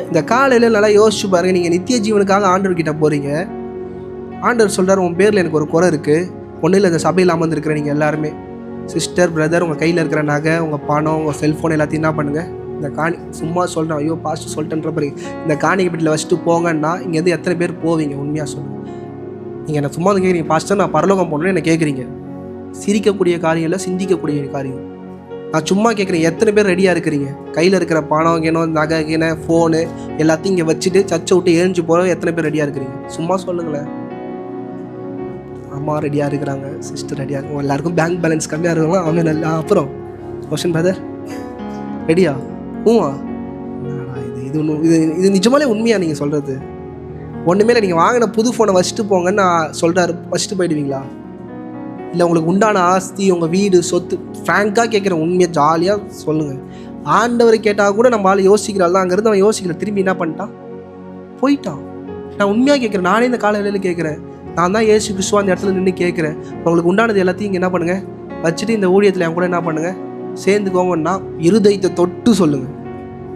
இந்த காலையில் நல்லா யோசிச்சு பாருங்க. நீங்கள் நித்திய ஜீவனுக்காக ஆண்டவர்கிட்ட போகிறீங்க. ஆண்டவர் சொல்கிறார், உன் பேரில் எனக்கு ஒரு குறை இருக்குது. ஒன்றும் இல்லை, இந்த சபையில் அமர்ந்துருக்கிற நீங்கள் எல்லாருமே, சிஸ்டர், பிரதர், உங்கள் கையில் இருக்கிற நகை, உங்கள் பணம், உங்கள் செல்ஃபோன் எல்லாத்தையும் என்ன பண்ணுங்கள்? இந்த காணி சும்மா சொல்கிறேன், ஐயோ பாஸ்ட் சொல்லிட்டேன்ற பாருங்க, இந்த காணிக்கை பெட்டியில் வச்சுட்டு போங்கன்னா இங்கேருந்து எத்தனை பேர் போவீங்க? உண்மையாக சொல்லுங்கள். நீங்கள் என்ன சும்மா வந்து கேட்குறீங்க, பாஸ்டர் நான் பரலோகம் போகணுன்னு என்ன கேட்குறீங்க. சிரிக்கக்கூடிய காரியம் இல்லை, சிந்திக்கக்கூடிய காரியம். நான் சும்மா கேட்குறேன், எத்தனை பேர் ரெடியாக இருக்கிறீங்க? கையில் இருக்கிற பணம் கேணும், நகை கேன, ஃபோனு எல்லாத்தையும் இங்கே வச்சுட்டு சர்ச்சை விட்டு எழுந்து போகிற எத்தனை பேர் ரெடியாக இருக்கிறீங்க? சும்மா சொல்லுங்களேன். அம்மா ரெடியாக இருக்கிறாங்க, சிஸ்டர் ரெடியாக இருக்கும். எல்லாருக்கும் பேங்க் பேலன்ஸ் கம்மியாக இருக்கலாம். அவன் நல்லா. அப்புறம் ரோஷன் பிரதர் ரெடியா? இது நிஜமாலே உண்மையா நீங்கள் சொல்கிறது? ஒன்றுமே இல்லை, நீங்கள் வாங்கின புது ஃபோனை வச்சுட்டு போங்கன்னு நான் சொல்கிறாரு, வச்சுட்டு போயிடுவீங்களா? இல்லை உங்களுக்கு உண்டான ஆஸ்தி, உங்கள் வீடு, சொத்து, ஃப்ராங்காக கேட்குறேன், உண்மையாக ஜாலியாக சொல்லுங்கள். ஆண்டவரை கேட்டால் கூட நம்ம ஆள் யோசிக்கிறாள் தான். அங்கேருந்து அவன் யோசிக்கல, திரும்பி என்ன பண்ணிட்டான்? போயிட்டான். நான் உண்மையாக கேட்குறேன், நானே இந்த கால வேளையில் கேட்குறேன். நான் தான் ஏசு கிறிஸ்துவா அந்த இடத்துல நின்று கேட்குறேன். உங்களுக்கு உண்டானது எல்லாத்தையும் இங்கே என்ன பண்ணுங்கள்? வச்சுட்டு இந்த ஊழியத்தில் என் கூட என்ன பண்ணுங்கள்? சேர்ந்துக்கோங்கன்னா இருதயத்தை தொட்டு சொல்லுங்கள்.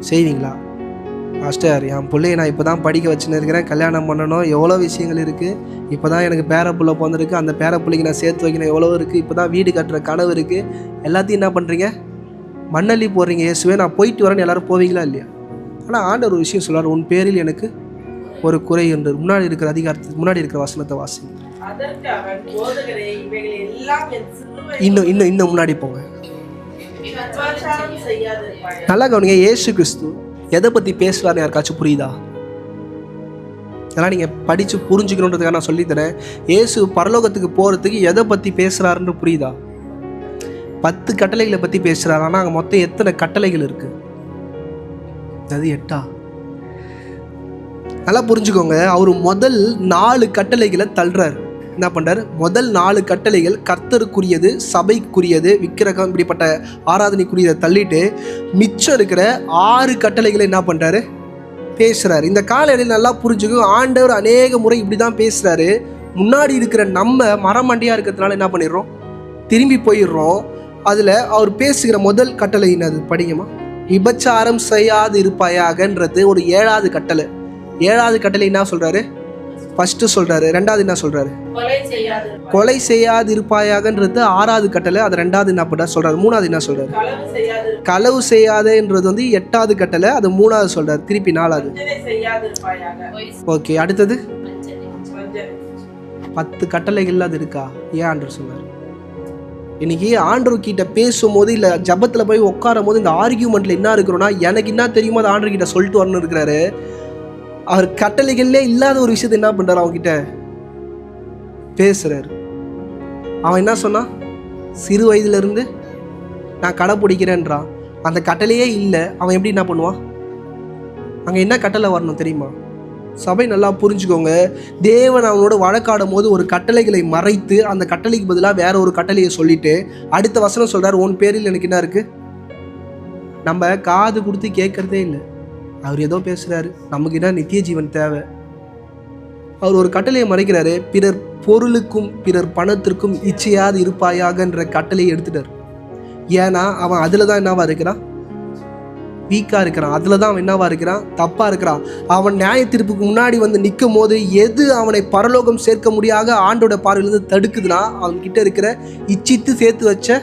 செய்வீங்களா? மாஸ்டர், என் பிள்ளையை நான் இப்போ தான் படிக்க வச்சுன்னு இருக்கிறேன், கல்யாணம் பண்ணணும், எவ்வளோ விஷயங்கள் இருக்குது, இப்போ தான் எனக்கு பேரப்புள்ள பிறந்திருக்கு, அந்த பேரப்பிள்ளைக்கு நான் சேர்த்து வைக்கணும், எவ்வளோ இருக்குது, இப்போ தான் வீடு கட்டுற கனவு இருக்குது, எல்லாத்தையும் என்ன பண்ணுறீங்க, மண்ணள்ளி போடுறீங்க. இயேசுவே நான் போயிட்டு வரேன்னு எல்லோரும் போவீங்களா இல்லையா? ஆனால் ஆண்டவர் ஒரு விஷயம் சொல்கிறார், உன் பேரில் எனக்கு ஒரு குறை என்று. முன்னாடி இருக்கிற அதிகாரத்துக்கு முன்னாடி இருக்கிற வசனத்தை வாசி. இன்னும் முன்னாடி போங்க, நல்லா கவனிங்க. இயேசு கிறிஸ்து எதை பற்றி பேசுகிறாருன்னு யாருக்காச்சும் புரியுதா? இதெல்லாம் நீங்கள் படித்து புரிஞ்சுக்கணுன்றதுக்காக நான் சொல்லித்தரேன். இயேசு பரலோகத்துக்கு போகிறதுக்கு எதை பற்றி பேசுகிறாருன்னு புரியுதா? 10 கட்டளைகளை பற்றி பேசுகிறாரு. ஆனால் அங்கே மொத்தம் எத்தனை கட்டளைகள் இருக்குது? அது 8. நல்லா புரிஞ்சுக்கோங்க. அவர் முதல் 4 கட்டளைகளை தள்ளுறாரு. என்ன பண்ணுறாரு? முதல் 4 கட்டளைகள் கர்த்தருக்குரியது, சபைக்குரியது, விக்கிரகம் இப்படிப்பட்ட ஆராதனைக்குரியதை தள்ளிட்டு மிச்சம் இருக்கிற 6 கட்டளைகளை என்ன பண்ணுறாரு? பேசுகிறாரு. இந்த காலையில் நல்லா புரிஞ்சுக்கும். ஆண்டவர் அநேக முறை இப்படி தான் பேசுகிறாரு. முன்னாடி இருக்கிற நம்ம மரமண்டியாக இருக்கிறதுனால என்ன பண்ணிடுறோம்? திரும்பி போயிடுறோம். அதில் அவர் பேசுகிற முதல் கட்டளை என்னது? படிங்கம்மா. விபச்சாரம் செய்யாது இருப்பாயாகன்றது ஒரு 7வது கட்டளை. 7வது கட்டளை என்ன சொல்கிறாரு? ஃபர்ஸ்ட் சொல்றாரு. 2வது என்ன சொல்றாரு? கொலை செய்யாது இருப்பாயாகன்றது 6வது கட்டளை. அது 2வது என்ன பண்றாரு சொல்றாரு. 3வது என்ன சொல்றாரு? களவு செய்யாதேன்றது வந்து 8வது கட்டளை. அது 3வது சொல்றாரு. திருப்பி 4வது. ஓகே, அடுத்தது 10 கட்டளைகள் அது இருக்கா? ஏன் ஆண்டவர் சொல்றாரு? இன்னைக்கு ஆண்டவர் கிட்ட பேசும்போது இல்லை ஜபத்தில் போய் உட்காரும் போது இந்த ஆர்கியூமெண்ட்ல என்ன இருக்கிறோன்னா, எனக்கு என்ன தெரியுமோ அதை ஆண்டவர் கிட்ட சொல்லிட்டு வரணும்னு இருக்கிறாரு. அவர் கட்டளைகள்லே இல்லாத ஒரு விஷயத்தை என்ன பண்றாரு? அவன்கிட்ட பேசுறாரு. அவன் என்ன சொன்னான்? சிறு வயதிலிருந்து நான் கடைப்பிடிக்கிறேன்றான். அந்த கட்டளையே இல்லை. அவன் எப்படி என்ன பண்ணுவான்? அங்கே என்ன கட்டளை வரணும் தெரியுமா? சபை நல்லா புரிஞ்சுக்கோங்க. தேவன் அவனோட வழக்காடும் போது ஒரு கட்டளைகளை மறைத்து அந்த கட்டளைக்கு பதிலாக வேற ஒரு கட்டளையை சொல்லிட்டு அடுத்த வசனம் சொல்றாரு, உன் பேரில் எனக்கு என்ன இருக்கு? நம்ம காது கொடுத்து கேட்கறதே இல்லை. அவர் ஏதோ பேசுகிறாரு. நமக்கு என்ன நித்திய ஜீவன் தேவை. அவர் ஒரு கட்டளையை மறைக்கிறாரு. பிறர் பொருளுக்கும் பிறர் பணத்திற்கும் இச்சையாது இருப்பாயாகன்ற கட்டளையை எடுத்துட்டார். ஏன்னா அவன் அதில் தான் என்னவா இருக்கிறான்? வீக்காக இருக்கிறான். அதில் தான் அவன் என்னவா இருக்கிறான்? தப்பாக இருக்கிறான். அவன் நியாய தீர்ப்புக்கு முன்னாடி வந்து நிற்கும் போது எது அவனை பரலோகம் சேர்க்க முடியாத ஆண்டோட பார்வையிலிருந்து தடுக்குதுன்னா அவன்கிட்ட இருக்கிற இச்சித்து சேர்த்து வச்ச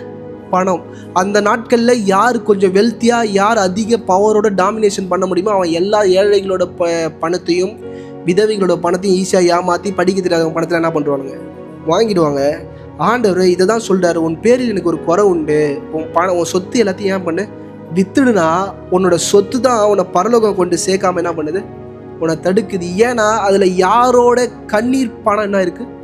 பணம். அந்த நாட்களில் யார் கொஞ்சம் வெல்த்தியாக, யார் அதிக பவரோட டாமினேஷன் பண்ண முடியுமோ அவன் எல்லா ஏழைகளோட பணத்தையும் விதவைகளோட பணத்தையும் ஈஸியாக ஏமாற்றி படிக்க தெரியாத பணத்தில் என்ன பண்ணுவானுங்க? வாங்கிடுவாங்க. ஆண்டவர் இதை தான் சொல்கிறாரு, உன் பேரில் எனக்கு ஒரு குறை உண்டு, உன் சொத்து எல்லாத்தையும் ஏன் பண்ணு? வித்துடுனா உன்னோட சொத்து தான் உன்னை பரலோகம் கொண்டு சேர்க்காம என்ன பண்ணுது? உன்னை தடுக்குது. ஏன்னா அதில் யாரோட கண்ணீர் பணம் என்ன இருக்குது?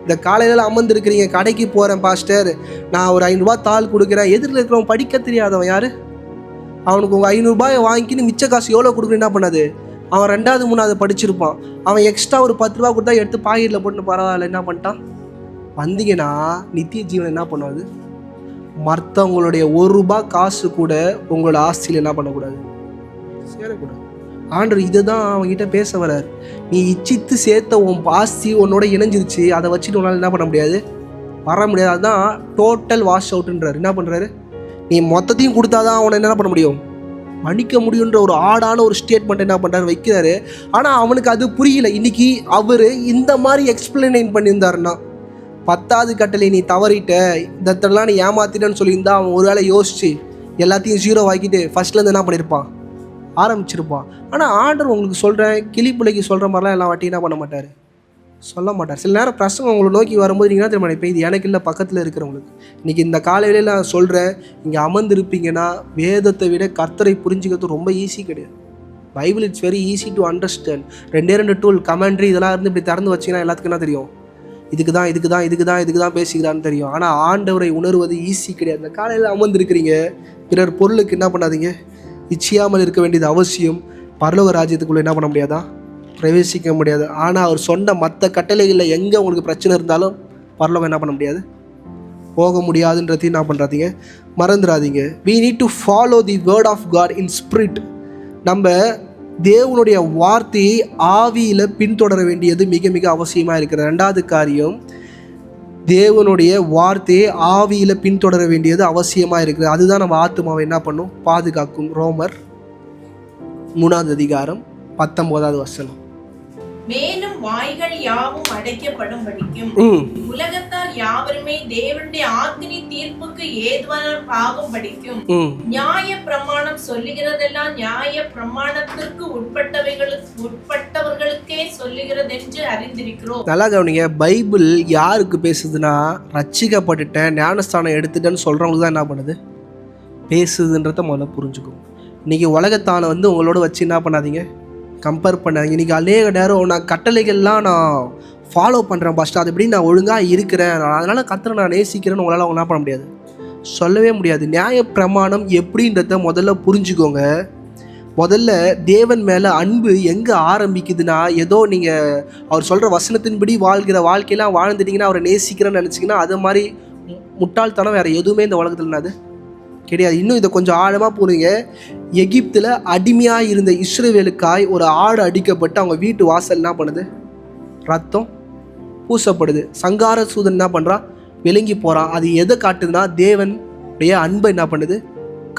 இந்த காலையில் அமர்ந்துருக்கிறீங்க, கடைக்கு போகிறேன் பாஸ்டர், நான் ஒரு 500 ரூபாய் தாள் கொடுக்குறேன். எதிரில் இருக்கிறவன் படிக்க தெரியாதவன் யார்? அவனுக்கு உங்கள் 500 ரூபாயை வாங்கிக்கின்னு மிச்ச காசு எவ்வளோ கொடுக்குறேன் என்ன பண்ணாது? அவன் 2வது 3வது படிச்சிருப்பான். அவன் எக்ஸ்ட்ரா ஒரு 10 ரூபா கொடுத்தா எடுத்து பாக்கெட்டில் போட்டு பரவாயில்ல என்ன பண்ணிட்டான்? வந்தீங்கன்னா நித்திய ஜீவன் என்ன பண்ணுவாது? மற்றவங்களுடைய 1 ரூபாய் காசு கூட உங்களோட ஆஸ்தியில் என்ன பண்ணக்கூடாது? சேரக்கூடாது. ஆண்டவர் இதை தான் அவங்ககிட்ட பேச வர்றார். நீ இச்சித்து சேர்த்த உன் ஆஸ்தி உன்னோட இணைஞ்சிருச்சு, அதை வச்சுட்டு உன்னால் என்ன பண்ண முடியாது? வர முடியாது. அதுதான் டோட்டல் வாஷ் அவுட்ன்றார். என்ன பண்ணுறாரு? நீ மொத்தத்தையும் கொடுத்தாதான் அவனை என்ன பண்ண முடியும்? மன்னிக்க முடியுன்ற ஒரு ஆடான ஒரு ஸ்டேட்மெண்ட் என்ன பண்ணுறாரு? வைக்கிறாரு. ஆனால் அவனுக்கு அது புரியல. இன்னைக்கு அவர் இந்த மாதிரி எக்ஸ்பிளைன் பண்ணியிருந்தாருன்னா, 10வது கட்டளை நீ தவறிட்ட, இதெல்லாம் நீ ஏமாத்திட்டன்னு சொல்லியிருந்தா அவன் ஒரு வேளை யோசிச்சு எல்லாத்தையும் 0 ஆக்கிட்டு ஃபர்ஸ்ட்லேருந்து என்ன பண்ணியிருப்பான்? ஆரம்பிச்சிருப்பான். ஆனால் ஆண்டவர் உங்களுக்கு சொல்கிறேன், கிளி பிள்ளைக்கு சொல்கிற மாதிரிலாம் எல்லாம் வாட்டி என்ன பண்ண மாட்டார்? சொல்ல மாட்டார். சில நேரம் பிரசங்கம் உங்களை நோக்கி வரும்போது நீங்கள் என்ன தெரியுமா நினைப்பேன்? இது எனக்கு இல்லை, பக்கத்தில் இருக்கிறவங்களுக்கு. இன்றைக்கி இந்த காலையில நான் சொல்கிறேன், இங்கே அமர்ந்திருப்பீங்கன்னா வேதத்தை விட கர்த்தரை புரிஞ்சுக்கிறது ரொம்ப ஈஸி கிடையாது. Bible it's very easy to understand. 2 tool commentary இதெல்லாம் இருந்து இப்படி திறந்து வச்சிங்கன்னா எல்லாத்துக்கும் என்ன தெரியும்? இதுக்கு தான் பேசிக்கிறான்னு தெரியும். ஆனால் ஆண்டவரை உணர்வது ஈஸி கிடையாது. இந்த காலையில் அமர்ந்திருக்கிறீங்க, பிறர் பொருளுக்கு என்ன பண்ணாதீங்க? இச்சியாமல் இருக்க வேண்டியது அவசியம். பரலோக ராஜ்யத்துக்குள்ளே என்ன பண்ண முடியாதா? பிரவேசிக்க முடியாது. ஆனால் அவர் சொன்ன மற்ற கட்டளைகளில் எங்கே உங்களுக்கு பிரச்சனை இருந்தாலும் பரலோகம் என்ன பண்ண முடியாது? போக முடியாதுன்றதையும் என்ன பண்ணுறாதீங்க, மறந்துடாதீங்க. we need to follow the word of God in spirit. நம்ம தேவனுடைய வார்த்தையை ஆவியில் பின்தொடர வேண்டியது மிக மிக அவசியமாக இருக்கிறது. 2வது காரியம், தேவனுடைய வார்த்தையை ஆவியில் பின்தொடர வேண்டியது அவசியமாக இருக்குது. அதுதான் நம்ம ஆத்துமாவை என்ன பண்ணும்? பாதுகாக்கும். ரோமர் 3வது அதிகாரம் 19வது வசனம். மேலும் வாய்கள் யாவும் அடைக்கப்படும்படிக்கும் உலகத்தார் யாவருமே தேவனுடைய ஆக்கினி தீர்ப்புக்கு ஏதுவாகும்படிக்கும் நியாய பிரமாணம் சொல்லுகிறதெல்லாம் நியாய பிரமாணத்திற்கு உட்பட்டவர்களுக்கே சொல்லுகிறது என்று அறிந்திருக்கிறோம். நல்லா கவனிங்க, பைபிள் யாருக்கு பேசுதுன்னா ரட்சிக்கப்பட்டுட்டேன் ஞானஸ்தானம் எடுத்துட்டேன்னு சொல்றவங்களுக்கு தான் என்ன பண்ணுது பேசுதுன்றத முதல்ல புரிஞ்சுக்கும். இன்னைக்கு உலகத்தான உங்களோட வச்சு என்ன பண்ணாதீங்க, கம்பேர் பண்ணாங்க. இன்றைக்கி அநேக நேரம் நான் கட்டளைகள்லாம் நான் ஃபாலோ பண்ணுறேன் ஃபஸ்ட்டு, அது எப்படி நான் ஒழுங்காக இருக்கிறேன், அதனால் கர்த்தரை நான் நேசிக்கிறேன்னு உங்களால் அவங்க என்ன பண்ண முடியாது, சொல்லவே முடியாது. நியாய பிரமாணம் எப்படின்றத முதல்ல புரிஞ்சுக்கோங்க. முதல்ல தேவன் மேலே அன்பு எங்கே ஆரம்பிக்குதுன்னா, ஏதோ நீங்கள் அவர் சொல்கிற வசனத்தின்படி வாழ்கிற வாழ்க்கையெல்லாம் வாழ்ந்துட்டிங்கன்னா அவரை நேசிக்கிறேன்னு நினச்சிங்கன்னா அது மாதிரி முட்டாள்தனம் வேறு எதுவுமே இந்த உலகத்தில் என்னது கிடையாது. இன்னும் இதை கொஞ்சம் ஆழமாக போனீங்க. எகிப்தில் அடிமையாக இருந்த இஸ்ரவேலுக்காய் ஒரு ஆடு அடிக்கப்பட்டு அவங்க வீட்டு வாசல் என்ன பண்ணுது, ரத்தம் பூசப்படுது. சங்கார சூதன் என்ன பண்ணுறான், விளங்கி போகிறான். அது எதை காட்டுதுன்னா தேவனுடைய அன்பை என்ன பண்ணுது,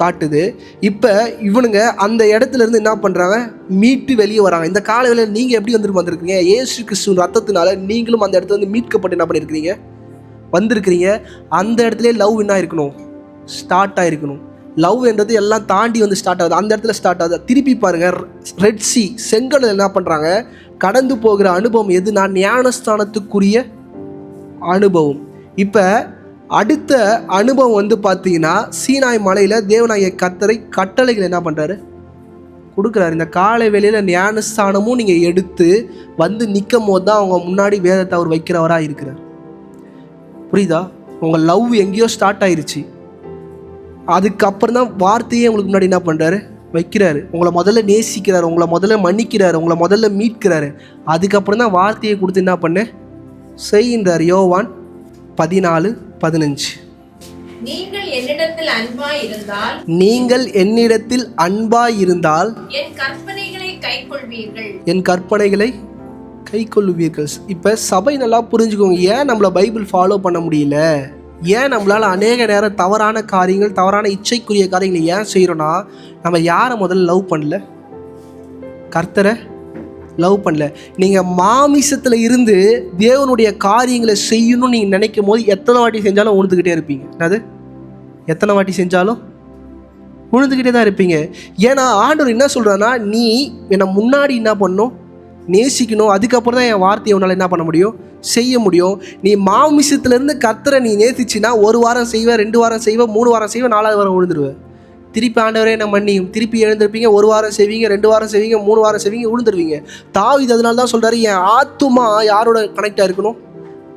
காட்டுது. இப்போ இவனுங்க அந்த இடத்துல இருந்து என்ன பண்ணுறாங்க, மீட்டு வெளியே வராங்க. இந்த காலையில் நீங்கள் எப்படி வந்திருக்கீங்க, இயேசு கிறிஸ்துவின் ரத்தத்தினால நீங்களும் அந்த இடத்துல இருந்து மீட்கப்பட்டு என்ன பண்ணியிருக்கிறீங்க, வந்திருக்கிறீங்க. அந்த இடத்துல லவ் என்ன இருக்கணும், ஸ்டார்ட் ஆகிருக்கணும். லவ் என்றது எல்லாம் தாண்டி ஸ்டார்ட் ஆகுது, அந்த இடத்துல ஸ்டார்ட் ஆகுது. திருப்பி பாருங்கள், ரெட் சி செங்கடல் என்ன பண்ணுறாங்க, கடந்து போகிற அனுபவம் எதுனா ஞானஸ்தானத்துக்குரிய அனுபவம். இப்போ அடுத்த அனுபவம் பார்த்தீங்கன்னா சீனாய் மலையில் தேவனாகிய கர்த்தரை கட்டளைகள் என்ன பண்ணுறாரு, கொடுக்குறாரு. இந்த காலை வேளையில் ஞானஸ்தானமும் நீங்கள் எடுத்து நிற்கும் போது தான் அவங்க முன்னாடி வேதத்தை அவர் வைக்கிறவராக இருக்கிறார். புரியுதா? உங்கள் லவ் எங்கேயோ ஸ்டார்ட் ஆயிடுச்சு, அதுக்கப்புறம் தான் வார்த்தையே உங்களுக்கு முன்னாடி என்ன பண்ணுறாரு, வைக்கிறாரு. உங்களை முதல்ல நேசிக்கிறாரு, உங்களை முதல்ல மன்னிக்கிறாரு, உங்களை முதல்ல மீட்கிறாரு. அதுக்கப்புறம் தான் வார்த்தையை கொடுத்து என்ன பண்ண செய்கின்றார். யோவான் 14:15. நீங்கள் என்னிடத்தில் அன்பாய் இருந்தால் என் கற்பனைகளை கைக்கொள்வீர்கள். இப்போ சபை நல்லா புரிஞ்சுக்கோங்க. ஏன் நம்மளை பைபிள் ஃபாலோ பண்ண முடியல, ஏன் நம்மளால் அநேக நேரம் தவறான காரியங்கள், தவறான இச்சைக்குரிய காரியங்களை ஏன் செய்கிறோன்னா, நம்ம யாரை முதல்ல லவ் பண்ணல, கர்த்தரை லவ் பண்ணல. நீங்கள் மாமிசத்தில் இருந்து தேவனுடைய காரியங்களை செய்யணும்னு நீங்கள் நினைக்கும் போது எத்தனை வாட்டி செஞ்சாலும் உணர்ந்துக்கிட்டே இருப்பீங்க. அது எத்தனை வாட்டி செஞ்சாலும் உணர்ந்துக்கிட்டே தான் இருப்பீங்க. ஏன்னா ஆண்டவர் என்ன சொல்கிறான்னா, நீ என்னை முன்னாடி என்ன பண்ணணும், நேசிக்கணும். அதுக்கப்புறம் தான் என் வார்த்தையை உன்னால் என்ன பண்ண முடியும், செய்ய முடியும். நீ மாமிசத்திலேருந்து கர்த்தரை நீ நேசிச்சின்னா 1 வாரம் செய்வேன், 2 வாரம் செய்வேன், 3 வாரம் செய்வேன், 4வது வாரம் விழுந்துருவேன். திருப்பி ஆண்டவரே என்ன மன்னியும், திருப்பி எழுந்திருப்பீங்க. 1 வாரம் செய்வீங்க, 2 வாரம் செய்வீங்க, 3 வாரம் செய்வீங்க, விழுந்துருவீங்க. தாவீது அதனால தான் சொல்கிறாரு, என் ஆத்துமா யாரோட கனெக்டாக இருக்கணும்,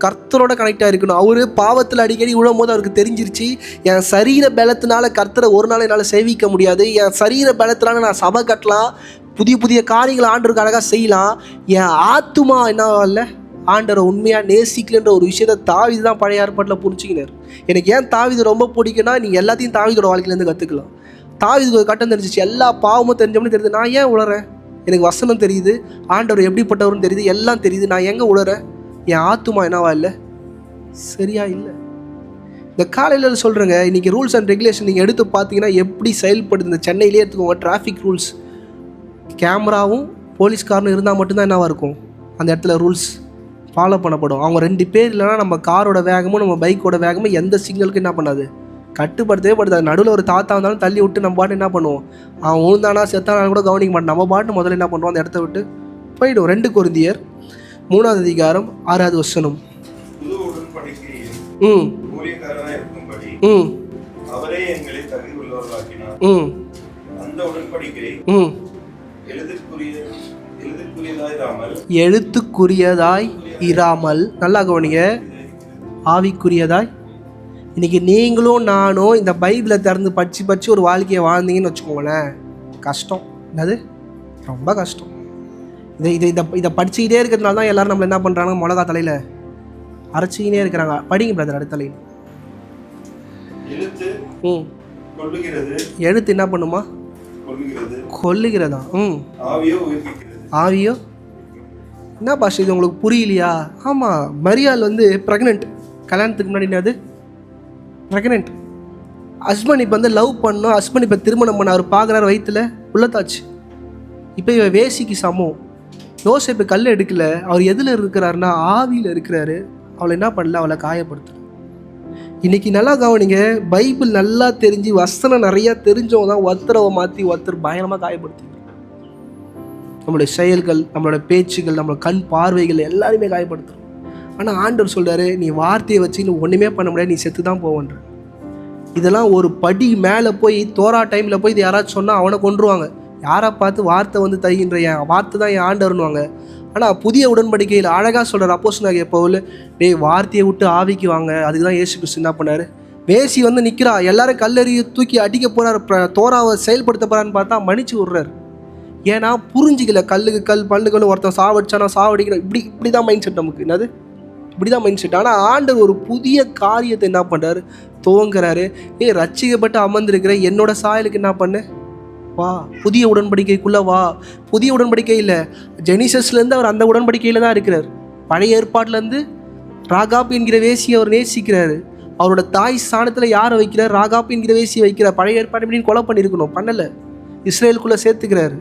கர்த்தரோட கனெக்டாக இருக்கணும். அவர் பாவத்தில் அடிக்கடி விழும் போது அவருக்கு தெரிஞ்சிருச்சு, என் சரீர பலத்தினால கர்த்தரை ஒரு நாள் என்னால் சேவிக்க முடியாது, என் சரீர பலத்தினால நான் சபை கட்டலாம், புதிய புதிய காரியங்களை ஆண்டவருக்கு அழகாக செய்யலாம், என் ஆத்துமா என்ன இல்லை ஆண்டவரை உண்மையாக நேசிக்கலன்ற ஒரு விஷயத்தை தாவீது தான் பழைய ஏற்பாட்டில் புரிஞ்சுக்கினார். எனக்கு ஏன் தாவீது ரொம்ப பிடிக்குன்னா, நீங்கள் எல்லாத்தையும் தாவீதோட வாழ்க்கையிலேருந்து கற்றுக்கலாம். தாவீதுக்கு ஒரு கட்டம் தெரிஞ்சிச்சு, எல்லா பாவமும் தெரிஞ்சோம்னு தெரியுது. நான் ஏன் உளறேன், எனக்கு வசனம் தெரியுது, ஆண்டவர் எப்படிப்பட்டவர்னு தெரியுது, எல்லாம் தெரியுது, நான் எங்கே உளறேன், என் ஆத்துமா என்னவா இல்லை, சரியா இல்லை. இந்த காலையில் சொல்கிறேங்க, இன்றைக்கி ரூல்ஸ் அண்ட் ரெகுலேஷன் நீங்கள் எடுத்து பார்த்தீங்கன்னா எப்படி செயல்படுது. இந்த சென்னையிலே எடுத்துக்கோங்க, டிராஃபிக் ரூல்ஸ், கேமராவும் போலீஸ்காரனும் இருந்தால் மட்டும்தான் என்னவாக இருக்கும், அந்த இடத்துல ரூல்ஸ் ஃபாலோ பண்ணப்படும். அவங்க 2 பேர் இல்லைனா நம்ம காரோட வேகமும் நம்ம பைக்கோட வேகமும் எந்த சிக்னலுக்கு என்ன பண்ணாது, கட்டுப்படுத்தவே படுத்தாது. நடுவில் ஒரு தாத்தா வந்தாலும் தள்ளி விட்டு நம்ம பாட்டு என்ன பண்ணுவோம், அவன் உழுந்தானா செத்தானா கூட கவனிக்க மாட்டோம், நம்ம பாட்டு முதல்ல என்ன பண்ணுவோம், அந்த இடத்த விட்டு போயிடும். 2 கொரிந்தியர் 3வது அதிகாரம் 6வது வசனம். அவரே எங்களை தகுதி உள்ளவர்களாக்கினார். அந்த உடன்படிக்கை எழுத்துக்குரியதாய் இராமல், நல்லா கவனிங்க, ஆவிக்குரியதாய். இன்னைக்கு நீங்களும் நானும் இந்த பைபிளை திறந்து படித்து ஒரு வாழ்க்கையை வாழ்ந்தீங்கன்னு வச்சுக்கோங்களேன், கஷ்டம். என்னது, ரொம்ப கஷ்டம். இதை படிச்சுக்கிட்டே இருக்கிறதுனால தான் எல்லாரும் நம்மளை என்ன பண்ணுறாங்க, மிளகா தலையில் அரைச்சிக்கினே இருக்கிறாங்க. படிங்க பிரதர், அடுத்த தலையில். எழுத்து என்ன பண்ணுமா, கொல்லுகிறதா. ஆவியோ என்ன பாஷை, இது உங்களுக்கு புரியலையா? ஆமாம், மரியாள் ப்ரெக்னென்ட், கல்யாணத்துக்கு முன்னாடி என்னது ப்ரெக்னென்ட். ஹஸ்பண்ட் இப்போ லவ் பண்ணோம், ஹஸ்பண்ட் இப்போ திருமணம் பண்ண, அவர் பார்க்குறாரு வயிற்றுல உள்ளத்தாச்சு. இப்போ இவன் வேசிக்கு சமம். யோசேப்பு கல் எடுக்கல, அவர் எதில் இருக்கிறாருன்னா ஆவியில் இருக்கிறாரு. அவளை என்ன பண்ணல, அவளை காயப்படுத்தல. இன்னைக்கு நல்லா கவனிங்க, பைபிள் நல்லா தெரிஞ்சு வசனம் நிறையா தெரிஞ்சவங்க தான் ஒருத்தரவை மாற்றி ஒருத்தர் பயங்கரமாக காயப்படுத்தி. நம்மளுடைய செயல்கள், நம்மளோட பேச்சுகள், நம்மளோட கண் பார்வைகள் எல்லாருமே காயப்படுத்தும். ஆனால் ஆண்டவர் சொல்கிறாரு, நீ வார்த்தையை வச்சு நீ ஒன்றுமே பண்ண முடியாது, நீ செத்து தான் போவன்ற. இதெல்லாம் ஒரு படி மேலே போய் தோரா டைமில் போய் இது யாராச்சும் சொன்னால் அவனை கொன்றுவாங்க. யாரை பார்த்து வார்த்தை வந்து தைகின்ற என் வார்த்தை தான் என் ஆண்டவர்னுவாங்க. ஆனால் புதிய உடன்படிக்கையில் அழகாக சொல்கிறார் அப்போஸ்தலனாகிய பவுல், டேய் வார்த்தையை விட்டு ஆவிக்கு வாங்க. அதுக்கு தான் இயேசு கிறிஸ்து என்ன பண்ணார், வேசி வந்து நிற்கிறா, எல்லாரும் கல்லெறிய தூக்கி அடிக்க போகிறார், தோராவை செயல்படுத்த போகிறான்னு பார்த்தா மன்னிச்சு விட்றாரு. ஏன்னா புரிஞ்சிக்கல, கல்லுக்கு கல் பல்லுக்கு ஒருத்தன் சாவடிச்சானா சாவடிக்கிற, இப்படி தான் மைண்ட் செட் நமக்கு. என்னது இப்படி தான் மைண்ட் செட். ஆனால் ஆண்டவர் ஒரு புதிய காரியத்தை என்ன பண்ணுறாரு, துவங்குறாரு. ரட்சிக்கப்பட்டு அமர்ந்திருக்கிற என்னோட சாயலுக்கு என்ன பண்ணு, வா புதிய உடன்படிக்கைக்குள்ளே வா. புதிய உடன்படிக்கை இல்லை, ஜெனிசஸ்லேருந்து அவர் அந்த உடன்படிக்கையில் தான் இருக்கிறார். பழைய ஏற்பாட்டிலேருந்து ராகாப் என்கிற வேசியை அவர் நேசிக்கிறாரு. அவரோட தாய் ஸ்தானத்தில் யாரை வைக்கிறார், ராகாப் என்கிற வேசியை வைக்கிறார். பழைய ஏற்பாடு எப்படின்னு கொலை பண்ணியிருக்கணும், பண்ணலை, இஸ்ரேலுக்குள்ளே சேர்த்துக்கிறாரு.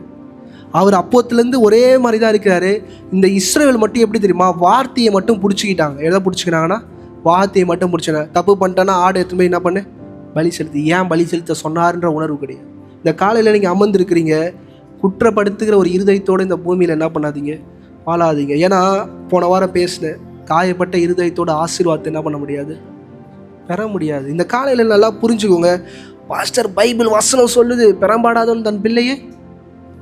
அவர் அப்போத்துலேருந்து ஒரே மாதிரி தான் இருக்கிறாரு. இந்த இஸ்ரேல் மட்டும் எப்படி தெரியுமா, வார்த்தையை மட்டும் பிடிச்சிக்கிட்டாங்க. எதை பிடிச்சிக்கிறாங்கன்னா வார்த்தையை மட்டும் பிடிச்சினாங்க. தப்பு பண்ணிட்டேன்னா ஆடு எடுத்துன்னு போய் என்ன பண்ணு, பலி செலுத்தி. ஏன் பலி செலுத்த சொன்னார்ன்ற உணர்வு கிடையாது. இந்த காலையில் நீங்கள் அமர்ந்துருக்கிறீங்க, குற்றப்படுத்துகிற ஒரு இருதயத்தோடு இந்த பூமியில் என்ன பண்ணாதீங்க, வாழாதீங்க. ஏன்னா போன வாரம் பேசினேன், காயப்பட்ட இருதயத்தோட ஆசீர்வாதத்தை என்ன பண்ண முடியாது, பெற முடியாது. இந்த காலையில் நல்லா புரிஞ்சுக்கோங்க. பாஸ்டர் பைபிள் வசனம் சொல்லுது பெறம்பாடாதவன் தன் பிள்ளையே.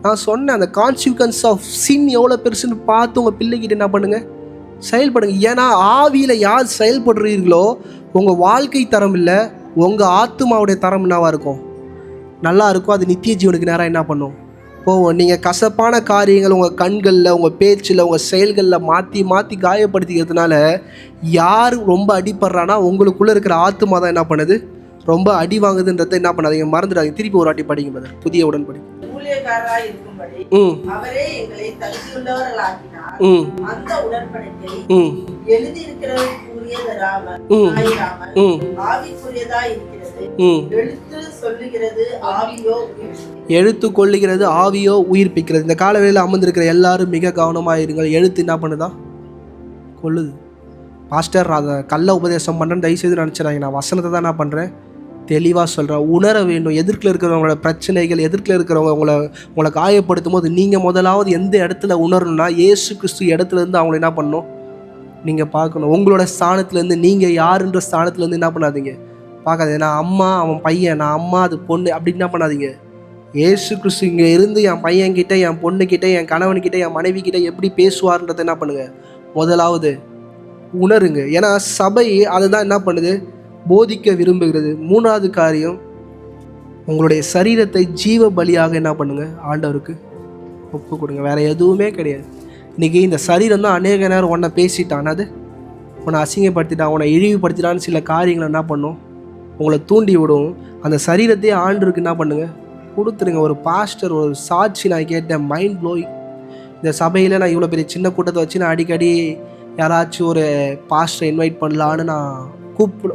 நான் சொன்னேன், அந்த கான்சிக்வன்ஸ் ஆஃப் சின் எவ்வளோ பெருசுன்னு பார்த்து உங்கள் பிள்ளைகிட்ட என்ன பண்ணுங்கள், செயல்படுங்க. ஏன்னா ஆவியில் யார் செயல்படுறீர்களோ உங்கள் வாழ்க்கை தரம் இல்லை, உங்கள் ஆத்துமாவுடைய தரம் என்னவாக இருக்கும், நல்லா இருக்கும். அது நித்திய ஜீவனுக்கு நேராக என்ன பண்ணும், போவோம். நீங்கள் கசப்பான காரியங்கள் உங்கள் கண்களில், உங்கள் பேச்சில், உங்கள் செயல்களில் மாற்றி மாற்றி காயப்படுத்திக்கிறதுனால யார் ரொம்ப அடிப்படுறான்னா உங்களுக்குள்ளே இருக்கிற ஆத்துமா தான் என்ன பண்ணுது, ரொம்ப அடி வாங்குதுன்றதை என்ன பண்ணாதீங்க, மறந்துடாதீங்க. திருப்பி ஒரு வாட்டி படிங்க பிரதர், புதிய உடன்படிக்கை. ஊழியக்காரராய் இருக்கும்படி அவரே எங்களை தகுதியுள்ளவர்களாக்கினார். அந்த உடன்படிக்கை எழுதியிருக்கிறதற்குரியதராமல் ஆவிக்குரியதாய் இருக்கிறது. எழுத்து கொள்ளுகிறது, ஆவியோ உயிர்ப்பிக்கிறது. இந்த காலவேளையில் அமர்ந்திருக்கிற எல்லாரும் மிக கவனமாக இருங்கள். எழுத்து என்ன பண்ணுதான், கொள்ளுது. பாஸ்டர் அதை கள்ள உபதேசம் பண்ணுறேன்னு தயவுசெய்து நினச்சிடாங்க. நான் வசனத்தை தான் என்ன பண்ணுறேன், தெளிவாக சொல்கிறேன். உணர வேண்டும். எதிர்க்கில் இருக்கிறவங்களோட பிரச்சனைகள், எதிர்க்கில் இருக்கிறவங்க உங்களை காயப்படுத்தும் போது நீங்கள் முதலாவது எந்த இடத்துல உணரணும்னா இயேசு கிறிஸ்து இடத்துலேருந்து அவங்கள என்ன பண்ணணும், நீங்கள் பார்க்கணும். உங்களோட ஸ்தானத்துலேருந்து, நீங்கள் யாருன்ற ஸ்தானத்துலேருந்து என்ன பண்ணாதீங்க, பார்க்காது. நான் அம்மா, அவன் பையன், நான் அம்மா, அது பொண்ணு, அப்படி என்ன பண்ணாதீங்க. இயேசு கிறிஸ்து இங்கே இருந்து என் பையன்கிட்ட, என் பொண்ணுக்கிட்ட, என் கணவன்கிட்ட, என் மனைவிக்கிட்ட எப்படி பேசுவார்ன்றதை என்ன பண்ணுங்கள், முதலாவது உணருங்க. ஏன்னா சபை அதுதான் என்ன பண்ணுது, போதிக்க விரும்புகிறது. மூணாவது காரியம், உங்களுடைய சரீரத்தை ஜீவ பலியாக என்ன பண்ணுங்க, ஆண்டவருக்கு ஒப்பு கொடுங்க. வேற எதுவுமே கிடையாது. இன்றைக்கி இந்த சரீரம் தான் அநேக நேரம் உன்னை பேசிட்டான், அது உன்னை அசிங்கப்படுத்திட்டான், உன்னை இழிவுபடுத்திட்டான்னு சில காரியங்களை என்ன பண்ணும், உங்களை தூண்டி விடும். அந்த சரீரத்தையே ஆண்டவருக்கு என்ன பண்ணுங்க, கொடுத்துருங்க. ஒரு பாஸ்டர் ஒரு சாட்சி நான் கேட்டேன், மைண்ட் ப்ளோயிங். இந்த சபையில் நான் இவ்வளோ பெரிய சின்ன கூட்டத்தை வச்சு நான் அடிக்கடி யாராச்சும் ஒரு பாஸ்டரை இன்வைட் பண்ணலான்னு நான்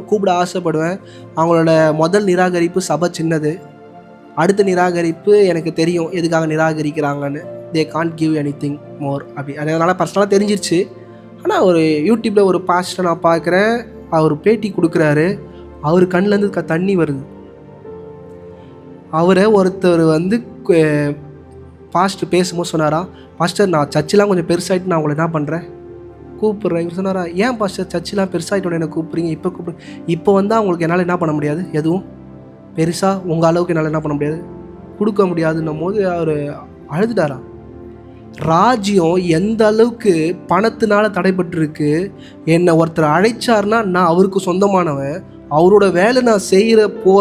கூப்பிட ஆசைப்படுவேன். அவங்களோட முதல் நிராகரிப்பு சபை சின்னது, அடுத்த நிராகரிப்பு எனக்கு தெரியும் எதுக்காக நிராகரிக்கிறாங்கன்னு. They can't give any thing more அப்படி. அதனால் பர்சனலாக தெரிஞ்சிருச்சு. ஆனால் ஒரு யூடியூப்பில் ஒரு பாஸ்டர் நான் பார்க்குறேன், அவர் பேட்டி கொடுக்குறாரு, அவர் கண்ணிலேருந்து தண்ணி வருது. அவரை ஒருத்தர் வந்து பாஸ்டர் பேசும்போது சொன்னாரா, பாஸ்டர் நான் சர்ச்செலாம் கொஞ்சம் பெருசாகிட்டு நான் உங்களை என்ன பண்ணுறேன் கூப்பிட்றேன். இவர் சொன்னாரா, ஏன் பாஸ்டர் சர்ச்செலாம் பெருசாகிட்டோன்னு என்ன கூப்பிட்றீங்க, இப்போ கூப்பிட்றேன். இப்போ வந்தால் அவங்களுக்கு என்னால் என்ன பண்ண முடியாது, எதுவும் பெருசாக உங்கள் அளவுக்கு என்னால் என்ன பண்ண முடியாது, கொடுக்க முடியாதுன்னும் போது அவர் அழுதுட்டாராம். ராஜ்யம் எந்த அளவுக்கு பணத்தினால தடைபட்டுருக்கு. என்னை ஒருத்தர் அழைச்சார்னா நான் அவருக்கு சொந்தமானவன், அவரோட வேலை நான் செய்கிறப்போ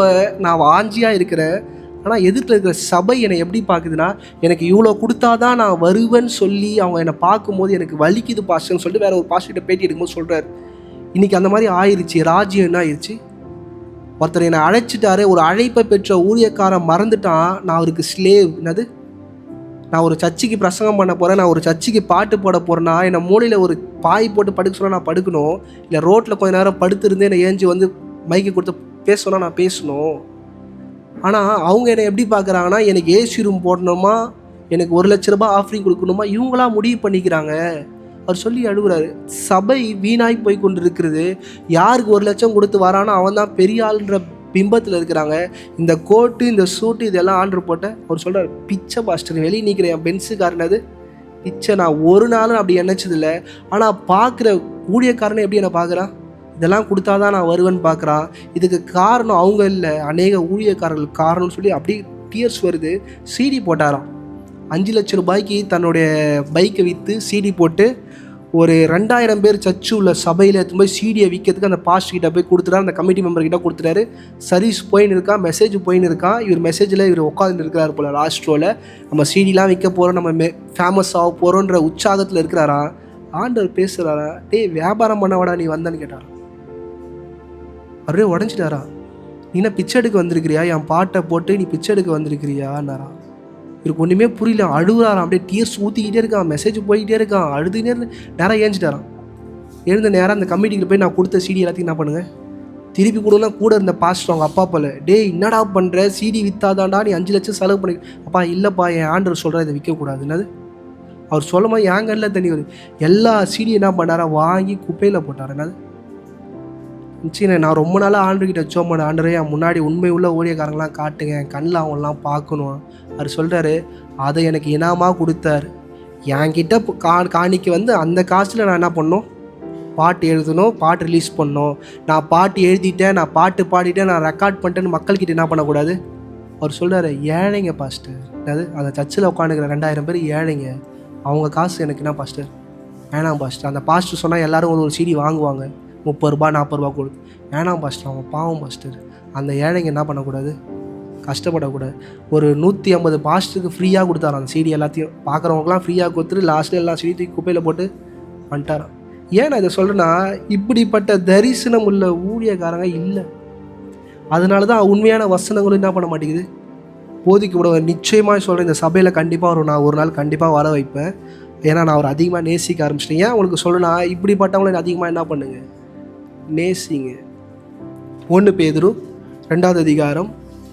நான் வாஞ்சியாக இருக்கிறேன். ஆனால் எதிர்த்து இருக்கிற சபை என்னை எப்படி பார்க்குதுன்னா, எனக்கு இவ்வளோ கொடுத்தாதான் நான் வருவேன்னு சொல்லி அவங்க என்னை பார்க்கும்போது எனக்கு வலிக்குது பாஸ்டர்னு சொல்லிட்டு வேறு ஒரு பாஸ்டர்கிட்ட பேட்டி எடுக்கும்போது சொல்கிறார். இன்றைக்கி அந்த மாதிரி ஆயிடுச்சு. ராஜ்யம் என்ன ஆயிடுச்சு, ஒருத்தர் என்னை அழைச்சிட்டாரு, ஒரு அழைப்பை பெற்ற ஊழியக்காரன் மறந்துட்டான், நான் அவருக்கு ஸ்லேவ். என்னது, நான் ஒரு சர்ச்சுக்கு பிரசங்கம் பண்ண போகிறேன், நான் ஒரு சர்ச்சுக்கு பாட்டு போட போகிறேன்னா என்னை மூலையில் ஒரு பாய் போட்டு படுக்க சொன்னால் நான் படுக்கணும், இல்லை ரோட்டில் கொஞ்ச நேரம் படுத்துருந்து என்னை ஏஞ்சி வந்து மைக்கு கொடுத்து பேசணும்னா நான் பேசணும். ஆனால் அவங்க என்னை எப்படி பார்க்குறாங்கன்னா, எனக்கு ஏசி ரூம் போடணுமா, எனக்கு 1 லட்ச ரூபாய் ஆஃபரிங் கொடுக்கணுமா, இவங்களா முடிவு பண்ணிக்கிறாங்க. அவர் சொல்லி அழுகுறாரு. சபை வீணாய் போய் கொண்டு இருக்கிறது. யாருக்கு 1 லட்சம் கொடுத்து வரானோ அவன் தான் பெரிய ஆளுன்ற பிம்பத்தில் இருக்கிறாங்க. இந்த கோட்டு இந்த சூட்டு இதெல்லாம் ஆர்டர் போட்ட அவர் சொல்கிறார், பிச்சை பாஸ்டர் வெளியே நிற்கிற என் பென்ஸுக்காரனது பிச்சை. நான் ஒரு நாளும் அப்படி நினச்சதில்லை. ஆனால் பார்க்குற ஊழியக்காரனை எப்படி என்னை பார்க்குறான், இதெல்லாம் கொடுத்தா தான் நான் வருவேன்னு பார்க்குறான். இதுக்கு காரணம் அவங்க இல்லை, அநேக ஊழியக்காரர்கள் காரணம்னு சொல்லி அப்படியே டியர்ஸ் வருது. சிடி போட்டாராம். 5 லட்சம் ரூபாய்க்கு தன்னுடைய பைக்கை விற்று சிடி போட்டு ஒரு 2000 பேர் சர்ச்சு உள்ள சபையில் எடுத்து போய் சிடியை விற்கிறதுக்கு அந்த பாஸ்ட் கிட்ட போய் கொடுத்துட்டாரு. அந்த கமிட்டி மெம்பர்கிட்ட கொடுத்துட்டாரு. சர்வீஸ் போயின்னு இருக்கா, மெசேஜ் போயின்னு இருக்கான். இவர் மெசேஜில் இவர் உட்காந்துட்டு இருக்கிறார் போல் லாஸ்ட் ரோவில். நம்ம சிடிலாம் விற்க போகிறோம், நம்ம ஃபேமஸ் ஆக போகிறோன்ற உற்சாகத்தில் இருக்கிறாரா. ஆண்டவர் பேசுகிறாரா, டேய் வியாபாரம் பண்ணவாடா நீ வந்தான்னு கேட்டாரா. அப்படியே உடஞ்சிட்டாரா. நீ என்ன பிச்சை எடுக்க வந்திருக்கிறியா, என் பாட்டை போட்டு நீ பிச்சை எடுக்க வந்திருக்கிறியான்னாரா. இவருக்கு ஒன்றுமே புரியல. அழுகுறாராம். அப்படியே டீயர்ஸ் ஊற்றிக்கிட்டே இருக்கான். மெசேஜ் போய்கிட்டே இருக்கான். அழுதுகிட்டே இருந்து நேராக ஏஞ்சிட்டாரான். எழுந்த நேரம் அந்த கமிட்டிக்கு போய் நான் கொடுத்த சிடி எல்லாத்தையும் என்ன பண்ணுங்க திருப்பி கொடுனா. கூட இருந்த பாஸ்டர் அவங்க அப்பா போல, டே என்னடா பண்ணுற, சிடி விற்றாதாண்டா நீ 5 லட்சம் செலவு பண்ணி. அப்பா இல்லைப்பா என் ஆண்டவர் சொல்கிற இதை விற்கக்கூடாது. என்னது அவர் சொல்லும் போது என் கண்ணில் தண்ணி வருது. எல்லா சிடியும் என்ன பண்ணாரா வாங்கி குப்பையில் போட்டார். என்னது சரி, நான் ரொம்ப நாளாக ஆண்டுகிட்ட ஜெபம் பண்ண, ஆண்டரே என் முன்னாடி உண்மை உள்ள ஊழியக்காரங்களாம் காட்டுங்க, என் கண்ணில் அவங்களாம் பார்க்கணும். அவர் சொல்கிறாரு, அதை எனக்கு இனாமாக கொடுத்தாரு. என்கிட்ட காணிக்கு வந்து அந்த காசில் நான் என்ன பண்ணணும், பாட்டு எழுதணும், பாட்டு ரிலீஸ் பண்ணணும். நான் பாட்டு எழுதிட்டேன், நான் பாட்டு பாடிட்டேன், நான் ரெக்கார்ட் பண்ணிட்டேன்னு மக்கள்கிட்ட என்ன பண்ணக்கூடாது. அவர் சொல்கிறாரு, ஏழைங்க பாஸ்டர். அதாவது அந்த சர்ச்சில் உட்காந்துக்கிற 2000 பேர் ஏழைங்க, அவங்க காசு எனக்கு என்ன பாஸ்டர் வேணாம் பாஸ்டர். அந்த பாஸ்டர் சொன்னால் எல்லோரும் ஒரு சிடி வாங்குவாங்க, 30 ரூபா 40 ரூபா கொடுத்து. வேணாம் பாஸ்டர், அவங்க பாவம் பாஸ்டர். அந்த ஏழைங்க என்ன பண்ணக்கூடாது, கஷ்டப்படக்கூடாது. ஒரு 150 பாஸ்டருக்கு ஃப்ரீயாக கொடுத்தாராம் அந்த சிடி எல்லாத்தையும். பார்க்குறவங்களாம் ஃப்ரீயாக கொடுத்துட்டு லாஸ்ட்டில் எல்லாம் சிடி தூக்கி குப்பையில் போட்டு வந்துட்டாராம். ஏன் நான் இதை சொல்கிறேன்னா, இப்படிப்பட்ட தரிசனம் உள்ள ஊழியக்காரங்க இல்லை. அதனால தான் உண்மையான வசனங்களும் என்ன பண்ண மாட்டேங்குது, போதிக்க விட. நிச்சயமாக சொல்கிறேன், இந்த சபையில் கண்டிப்பாக நான் ஒரு நாள் கண்டிப்பாக வர வைப்பேன். ஏன்னா நான் அவர் அதிகமாக நேசிக்க ஆரம்பிச்சிட்டேன். ஏன் உங்களுக்கு சொல்லணும்னா, இப்படிப்பட்டவங்களை அதிகமாக என்ன பண்ணுங்க, நேசிங்க. 1 பேதுரு 2வது அதிகாரம்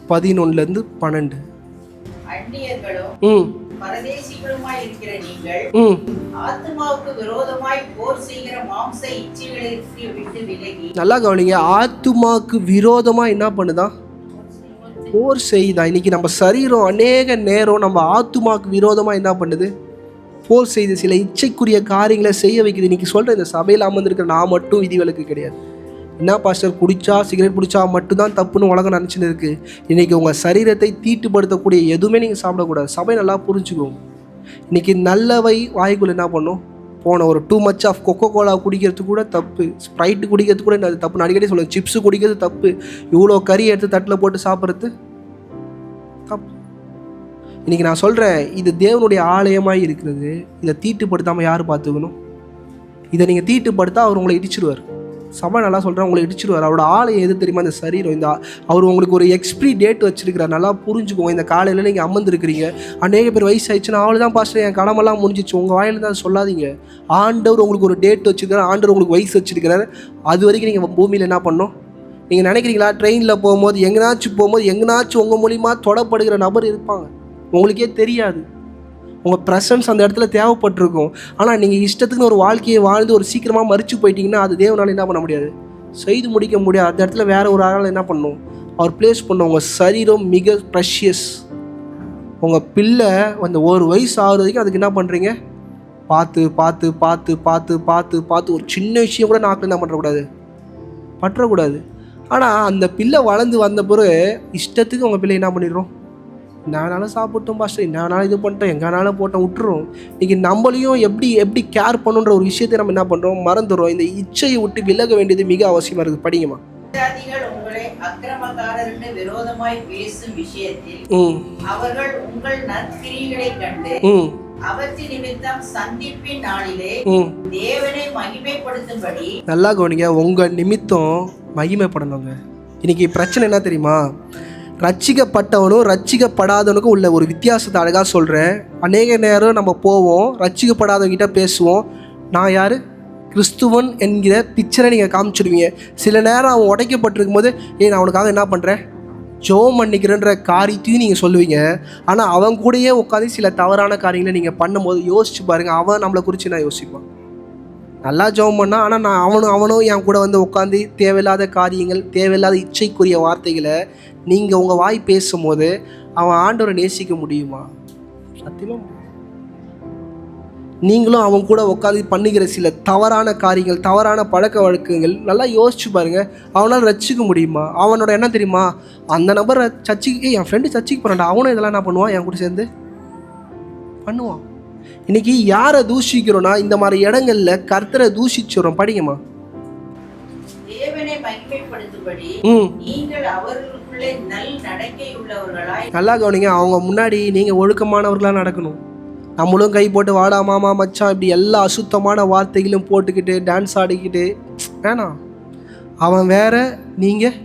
11-12. அந்நியர்களும் பரதேசிகளுமாய் இருக்கிற நீங்கள் ஆத்துமாவுக்கு விரோதமாய் போர் செய்கிற மாம்ச இச்சைகளை விட்டு விலகி. நல்லா கவனிங்க, ஆத்துமாவுக்கு விரோதமாக என்ன பண்ணுதான், போர் செய்யுதான். இன்னைக்கு நம்ம சரீரம் அநேக நேரம் நம்ம ஆத்துமாவுக்கு விரோதமாக என்ன பண்ணுது, போர் செய்து சில இச்சைக்குரிய காரியங்களை செய்ய வைக்குது. இன்றைக்கி சொல்கிற இந்த சபையில் அமர்ந்திருக்கிற நான் மட்டும் விதிவிலக்கு கிடையாது. என்ன பாஸ்டர், குடித்தா சிகரெட் பிடிச்சா மட்டும்தான் தப்புன்னு உலகம் நினச்சின்னு இருக்குது. இன்றைக்கி உங்கள் சரீரத்தை தீட்டுப்படுத்தக்கூடிய எதுவுமே நீங்கள் சாப்பிடக்கூடாது. சபை நல்லா புரிஞ்சுக்கோங்க. இன்றைக்கி நல்லவை வாய்க்குள்ள என்ன பண்ணும், போன ஒரு too much of Coca Cola குடிக்கிறது கூட தப்பு, ஸ்ப்ரைட்டு குடிக்கிறது கூட அது தப்பு. நான் அடிக்கடி சொல்லுவேன், சிப்ஸு குடிக்கிறது தப்பு, இவ்வளோ கறி எடுத்து தட்டில் போட்டு சாப்பிட்றது தப்பு. இன்றைக்கி நான் சொல்கிறேன், இது தேவனுடைய ஆலயமாக இருக்கிறது. இதை தீட்டுப்படுத்தாமல் யார் பார்த்துக்கணும்? இதை நீங்கள் தீட்டுப்படுத்தா அவர் உங்களை இடிச்சிடுவார். சபை நல்லா சொல்கிறேன், உங்களை இடிச்சிடுவார். அவரோட ஆலயம் எது தெரியுமா, இந்த சரீரம். இந்த அவர் உங்களுக்கு ஒரு எக்ஸ்பிரி டேட் வச்சிருக்கிறார். நல்லா புரிஞ்சுக்கோங்க. இந்த காலையில் நீங்கள் அமர்ந்துருக்கிறீங்க, அநேக பேர் வயசு ஆயிடுச்சுன்னா அவ்வளோதான் பாஸ்டர் என் கடமெல்லாம் முடிஞ்சிச்சு. உங்கள் வாயில் தான் சொல்லாதீங்க. ஆண்டவர் உங்களுக்கு ஒரு டேட் வச்சுருக்கிறார், ஆண்டவர் உங்களுக்கு வயசு வச்சுருக்கிறார். அது வரைக்கும் நீங்கள் பூமியில் என்ன பண்ணணும். நீங்கள் நினைக்கிறீங்களா, ட்ரெயினில் போகும்போது எங்கேனாச்சும் உங்கள் மூலிமா தொடப்படுகிற நபர் இருப்பாங்க, உங்களுக்கே தெரியாது. உங்கள் ப்ரெசன்ஸ் அந்த இடத்துல தேவைப்பட்டிருக்கும். ஆனால் நீங்கள் இஷ்டத்துக்குன்னு ஒரு வாழ்க்கையை வாழ்ந்து ஒரு சீக்கிரமாக மறித்து போயிட்டீங்கன்னா அது தேவனால் என்ன பண்ண முடியாது, செய்து முடிக்க முடியாது. அந்த இடத்துல வேறு ஒரு ஆளால் என்ன பண்ணணும், அவர் பிளேஸ் பண்ண. உங்கள் சரீரம் மிக ப்ரெஷியஸ். உங்கள் பிள்ளை அந்த 1 வயசு ஆகுற வரைக்கும் அதுக்கு என்ன பண்ணுறீங்க, பார்த்து பார்த்து பார்த்து பார்த்து பார்த்து பார்த்து ஒரு சின்ன விஷயம் கூட நாக்கில் என்ன பண்ணக்கூடாது, பற்றக்கூடாது. ஆனால் அந்த பிள்ளை வளர்ந்து வந்த பிறகு இஷ்டத்துக்கு உங்கள் பிள்ளை என்ன பண்ணிடுறோம், என்னாலும் சாப்பிட்டோம் பாஸ்டர், என்னாலும் இது பண்ணிட்டோம், எங்கனாலும் போட்டோம் விட்டுறோம். இன்றைக்கி நம்மளையும் எப்படி கேர் பண்ணுன்ற ஒரு விஷயத்தை நம்ம என்ன பண்ணுறோம், மறந்துடுறோம். இந்த இச்சையை விட்டு விலக வேண்டியது மிக அவசியமாக இருக்குது. படிங்கம்மா. உங்களை அக்கிரமக்காரருக்கு விரோதமாய் பேசும் விஷயத்தில் அவர்கள் உங்கள் நற்கிரியைகளை கண்டு அவற்றின் நிமித்தம் சந்திப்பின் நாளிலே தேவனை மகிமைப்படுத்தும்படி. நல்லா கவனிங்க, உங்கள் நிமித்தம் மகிமைப்படணுங்க. இன்னைக்கு பிரச்சனை என்ன தெரியுமா, ரட்சிக்கப்பட்டவனும் ரட்சிக்கப்படாதவனுக்கும் உள்ள ஒரு வித்தியாசத்தை அழகாக சொல்கிறேன். அநேக நேரம் நம்ம போவோம், ரட்சிக்கப்படாதவங்கிட்ட பேசுவோம், நான் யார், கிறிஸ்துவன் என்கிற பிக்சரை நீங்கள் காமிச்சிடுவீங்க. சில நேரம் அவன் உடைக்கப்பட்டிருக்கும் போது, நான் அவனுக்காக என்ன பண்ணுறேன், ஜெபம் பண்ணிக்கிறேன்ற காரியத்தையும் நீங்கள் சொல்லுவீங்க. ஆனால் அவன் கூடயே உட்காந்து சில தவறான காரியங்களை நீங்கள் பண்ணும்போது யோசிச்சு பாருங்கள், அவன் நம்மளை குறித்து நான் யோசிப்பான். நல்லா ஜெபம் பண்ணால், ஆனால் அவனும் என் கூட வந்து உட்காந்து தேவையில்லாத காரியங்கள், தேவையில்லாத இச்சைக்குரிய வார்த்தைகளை நீங்கள் உங்கள் வாய் பேசும்போது அவன் ஆண்டவரை நேசிக்க முடியுமா? சத்தியமாக நீங்களும் அவன் கூட உட்காந்து பண்ணுகிற சில தவறான காரியங்கள், தவறான பழக்க வழக்கங்கள் நல்லா யோசிச்சு பாருங்கள், அவனால் ரசிக்க முடியுமா? அவனோட என்ன தெரியுமா, அந்த நபரை சர்ச்சுக்கு, என் ஃப்ரெண்டு சர்ச்சுக்கு போகிறான்டா, அவனும் இதெல்லாம் என்ன பண்ணுவான், என் கூட சேர்ந்து பண்ணுவான். இன்னைக்கு யாரை தூஷிக்கிறோன்னா, இந்த மாதிரி இடங்கள்ல கர்த்தரை தூஷிச்சுறோம். படிங்கம்மா. தேவனை மகிமைப்படுத்தும்படி நீங்கள் அவர்களுக்குள்ளே நல் நடக்கை உள்ளவர்களாய். நல்லா கவனிங்க, அவங்க முன்னாடி நீங்கள் ஒழுக்கமானவர்களாக நடக்கணும். நம்மளும் கை போட்டு வாடா மாமா மச்சான் இப்படி எல்லா அசுத்தமான வார்த்தைகளும் போட்டுக்கிட்டு டான்ஸ் ஆடிக்கிட்டு வேணாம். அவன் வேற, நீங்கள்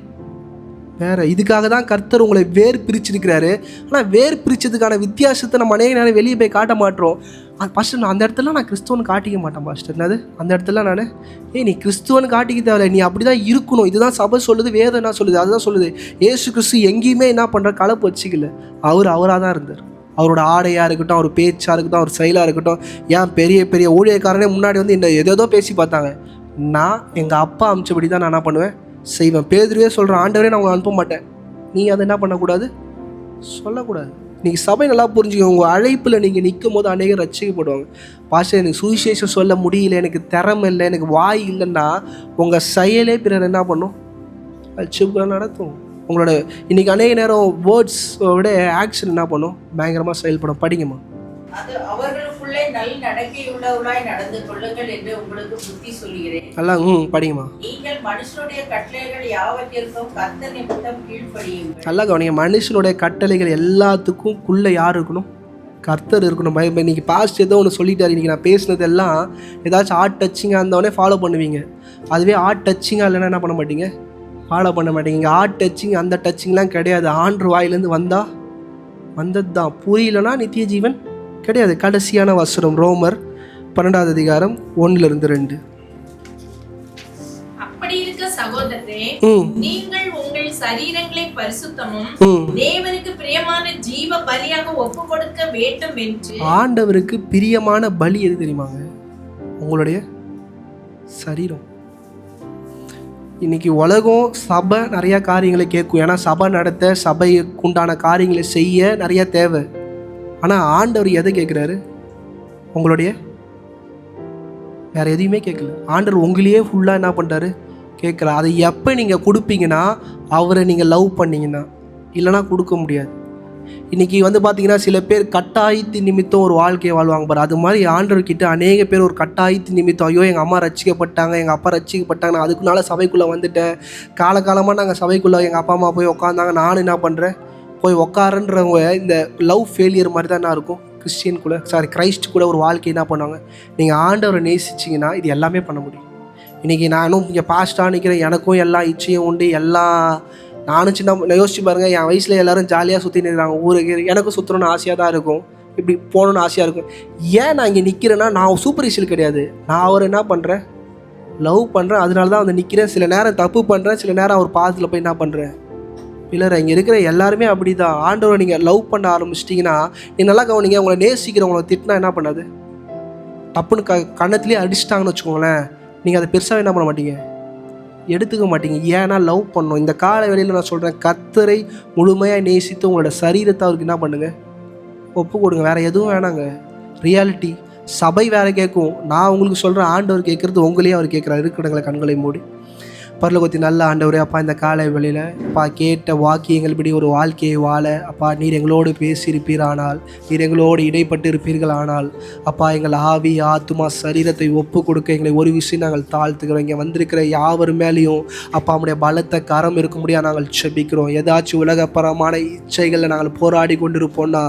வேற. இதுக்காக தான் கர்த்தர் உங்களை வேர் பிரிச்சிருக்கிறாரு. ஆனால் வேர் பிரிச்சதுக்கான வித்தியாசத்தை நம்ம அநேக நேரம் வெளியே போய் காட்ட மாட்டோம். ஃபஸ்ட்டு நான் அந்த இடத்துல நான் கிறிஸ்துவன்னு காட்டிக்க மாட்டேன் பாஸ்டர். என்னது அந்த இடத்துல நான் நீ கிறிஸ்துவன்னு காட்டிக்க தேவையில்லை, நீ அப்படி தான் இருக்கணும். இதுதான் சபை சொல்லுது, வேதம் என்ன சொல்லுது, அதுதான் சொல்லுது. ஏசு கிறிஸ்து எங்கேயுமே என்ன பண்ணுற கலப்பு வச்சுக்கல. அவராக தான் இருந்தார். அவரோட ஆடையாக இருக்கட்டும், அவர் பேச்சாக இருக்கட்டும், அவர் செயலாக இருக்கட்டும். ஏன் பெரிய பெரிய ஊழியக்காரனே முன்னாடி வந்து இந்த ஏதோ பேசி பார்த்தாங்க. நான் எங்கள் அப்பா அமிச்சபடி தான் நான் என்ன பண்ணுவேன், செய்வேன். பேதுருவே சொல்கிறேன், ஆண்டவரே நான் உங்களை அனுப்ப மாட்டேன். நீ அதை என்ன பண்ணக்கூடாது, சொல்லக்கூடாது. நீங்கள் சபை நல்லா புரிஞ்சுக்கோங்க. உங்கள் அழைப்பில் நீங்கள் நிற்கும் போது அநேகர் ரட்சிக்கப்படுவாங்க. பாஸ்டர் எனக்கு சுவிசேஷம் சொல்ல முடியல, எனக்கு திறமை இல்லை, எனக்கு வாய் இல்லைன்னா உங்கள் செயலே பிறர் என்ன பண்ணும், ரட்சிப்புகளை நடத்தும். உங்களோட இன்றைக்கி அநேக நேரம் வேர்ட்ஸோட ஆக்ஷன் என்ன பண்ணும், பயங்கரமாக செயல்படும். படிங்கம்மா. அது அவர்களுக்குள்ளே நல் நடக்கையுள்ளவர்களாய் நடந்து கொள்ளுங்கள் என்று உங்களுக்கு புத்தி சொல்கிறேன். நல்லா படிங்கம்மா. நீங்கள் மனுஷனுடைய கட்டளைகள் யாவற்றிற்கும் கர்த்தர் நிமித்தம் கீழ்ப்படியுங்கள். நல்லா கவனிங்க, மனுஷனுடைய கட்டளைகள் எல்லாத்துக்கும் குள்ளே யார் இருக்கணும், கர்த்தர் இருக்கணும். இன்னைக்கு பாஸ்ட் ஏதோ ஒன்று சொல்லிட்டாரு. இன்றைக்கி நான் பேசுனது எல்லாம் ஏதாச்சும் ஆர்ட் டச்சிங்காக இருந்தவொடனே ஃபாலோ பண்ணுவீங்க. அதுவே ஆர்ட் டச்சிங்காக இல்லைன்னா என்ன பண்ண மாட்டீங்க, ஃபாலோ பண்ண மாட்டீங்க. இங்கே ஆர்ட் டச்சிங் அந்த டச்சிங்லாம் கிடையாது. ஆண்டு வாயிலேருந்து வந்தது தான். புரியலன்னா நித்திய ஜீவன் கிடையாது. கடைசியான வசனம் ரோமர் 12வது அதிகாரம் 1-2. அப்படி இருக்க சகோதரரே, நீங்கள் உங்கள் சரீரங்களை பரிசுத்தமும் தேவனுக்கு பிரியமான ஜீவ பலியாக ஒப்பு கொடுக்க வேண்டும் என்று. ஆண்டவருக்கு பிரியமான பலி எது தெரியுமாங்க, உங்களுடைய சரீரம். இன்னைக்கு உலகம் சபை நிறையா காரியங்களை கேட்கும். ஏன்னா சபை நடத்த, சபைக்கு உண்டான காரியங்களை செய்ய நிறையா தேவை. ஆனால் ஆண்டவர் எதை கேட்குறாரு, உங்களுடைய வேறு எதையுமே கேட்கல. ஆண்டவர் உங்களையே ஃபுல்லாக என்ன பண்ணுறாரு, கேட்குற. அதை எப்போ நீங்கள் கொடுப்பீங்கன்னா, அவரை நீங்கள் லவ் பண்ணிங்கன்னா, இல்லைனா கொடுக்க முடியாது. இன்றைக்கி வந்து பார்த்திங்கன்னா சில பேர் கட்டாயத்து நிமித்தம் ஒரு வாழ்க்கையை வாழ்வாங்க பாரு. அது மாதிரி ஆண்டவர்கிட்ட அநேக பேர் ஒரு கட்டாயத்து நிமித்தம், ஐயோ எங்கள் அம்மா ரட்சிக்கப்பட்டாங்க, எங்கள் அப்பா ரட்சிக்கப்பட்டாங்க, நான் அதுக்குனால சபைக்குள்ளே வந்துட்டேன், காலகாலமாக நாங்கள் சபைக்குள்ளே எங்கள் அப்பா அம்மா போய் உட்காந்தாங்க, நானும் என்ன பண்ணுறேன் போய் உட்காரன்றவங்க. இந்த லவ் ஃபெயிலியர் மாதிரி தான் என்ன இருக்கும், கிரைஸ்ட் கூட ஒரு வாழ்க்கை என்ன பண்ணுவாங்க. நீங்கள் ஆண்டவரை நேசிச்சிங்கன்னா இது எல்லாமே பண்ண முடியும். இன்றைக்கி நானும் இங்கே பாஸ்ட்டாக நிற்கிறேன், எனக்கும் எல்லா இச்சையும் உண்டு, நானும் சின்ன யோசிச்சு பாருங்கள், என் வயசில் எல்லோரும் ஜாலியாக சுற்றி நிற்கிறாங்க ஊருக்கு, எனக்கும் சுற்றணும்னு ஆசையாக தான் இருக்கும், இப்படி போகணுன்னு ஆசையாக இருக்கும். ஏன் நான் இங்கே நிற்கிறேன்னா, நான் சூப்பர் ஸ்டார் கிடையாது, நான் அவர் என்ன பண்ணுறேன், லவ் பண்ணுறேன், அதனால தான் வந்து நிற்கிறேன். சில நேரம் தப்பு பண்ணுறேன், சில நேரம் அவர் பாதத்தில் போய் என்ன பண்ணுறேன் பிள்ளை. இங்கே இருக்கிற எல்லாருமே அப்படி தான். ஆண்டவரை நீங்கள் லவ் பண்ண ஆரம்பிச்சிட்டிங்கன்னா, நீ நல்லா கவனிங்க, உங்களை நேசிக்கிறவங்களை திட்டினா என்ன பண்ணாது, தப்புன்னு கண்ணத்துலேயே அடிச்சிட்டாங்கன்னு வச்சுக்கோங்களேன், நீங்கள் அதை பெருசாக என்ன பண்ண மாட்டீங்க, எடுத்துக்க மாட்டீங்க. ஏன்னா லவ் பண்ணணும். இந்த கால வேளையில் நான் சொல்கிறேன், கர்த்தரை முழுமையாக நேசித்து உங்களோட சரீரத்தை அவருக்கு என்ன பண்ணுங்கள், ஒப்பு கொடுங்க. வேறு எதுவும் வேணாங்க. ரியாலிட்டி சபை வேறு கேட்கும், நான் உங்களுக்கு சொல்கிறேன், ஆண்டவர் கேட்குறது உங்களையே அவர் கேட்குறாரு. இருக்கிறவங்களை கண்களை மூடி. பரலோகத்தின் நல்ல ஆண்டவரே, அப்பா இந்த காலை வேளையில் அப்பா கேட்ட வாக்கியங்கள் இப்படி ஒரு வாழ்க்கையை வாழ அப்பா நீர் எங்களோடு பேசியிருப்பீரானால், நீர் எங்களோடு இடைப்பட்டு இருப்பீர்கள். ஆனால் அப்பா எங்கள் ஆவி ஆத்துமா சரீரத்தை ஒப்பு கொடுக்க எங்களை ஒரு விஷயம் நாங்கள் தாழ்த்துக்கிறோம். இங்கே வந்திருக்கிற யாவர் மேலேயும் அப்பா நம்முடைய பலத்த கரம் இருக்க முடியாது நாங்கள் செபிக்கிறோம். ஏதாச்சும் உலகப்பரமான இச்சைகளில் நாங்கள் போராடி கொண்டிருப்போம்னா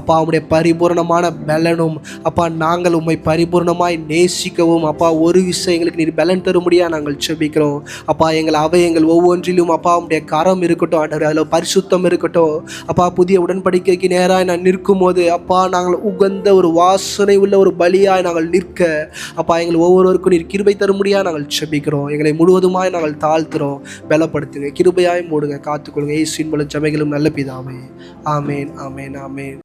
அப்பா அவனுடைய பரிபூர்ணமான பலனும் அப்பா நாங்கள் உம்மை பரிபூர்ணமாய் நேசிக்கவும் அப்பா ஒரு விஷயம் எங்களுக்கு நீர் பலன் தரும்படியாக நாங்கள் செபிக்கிறோம். அப்பா எங்கள் அவயங்கள் ஒவ்வொன்றிலும் அப்பா உடைய கரம் இருக்கட்டும் ஆண்டவரே, அதில் பரிசுத்தம் இருக்கட்டும் அப்பா. புதிய உடன்படிக்கைக்கு நேராக நான் நிற்கும் போது அப்பா நாங்கள் உகந்த ஒரு வாசனை உள்ள ஒரு பலியாய் நாங்கள் நிற்க அப்பா எங்கள் ஒவ்வொருவருக்கும் நீர் கிருபை தரும்படியாக நாங்கள் செபிக்கிறோம். எங்களை முழுவதுமாய் நாங்கள் தாழ்த்துறோம். பலப்படுத்துங்க, கிருபையாய் மூடுங்க, காத்துக்கொள்ளுங்க. இயேசுவின் மூலம் ஜெபங்களும் நல்ல பிதாவே. ஆமேன், ஆமேன், ஆமேன்.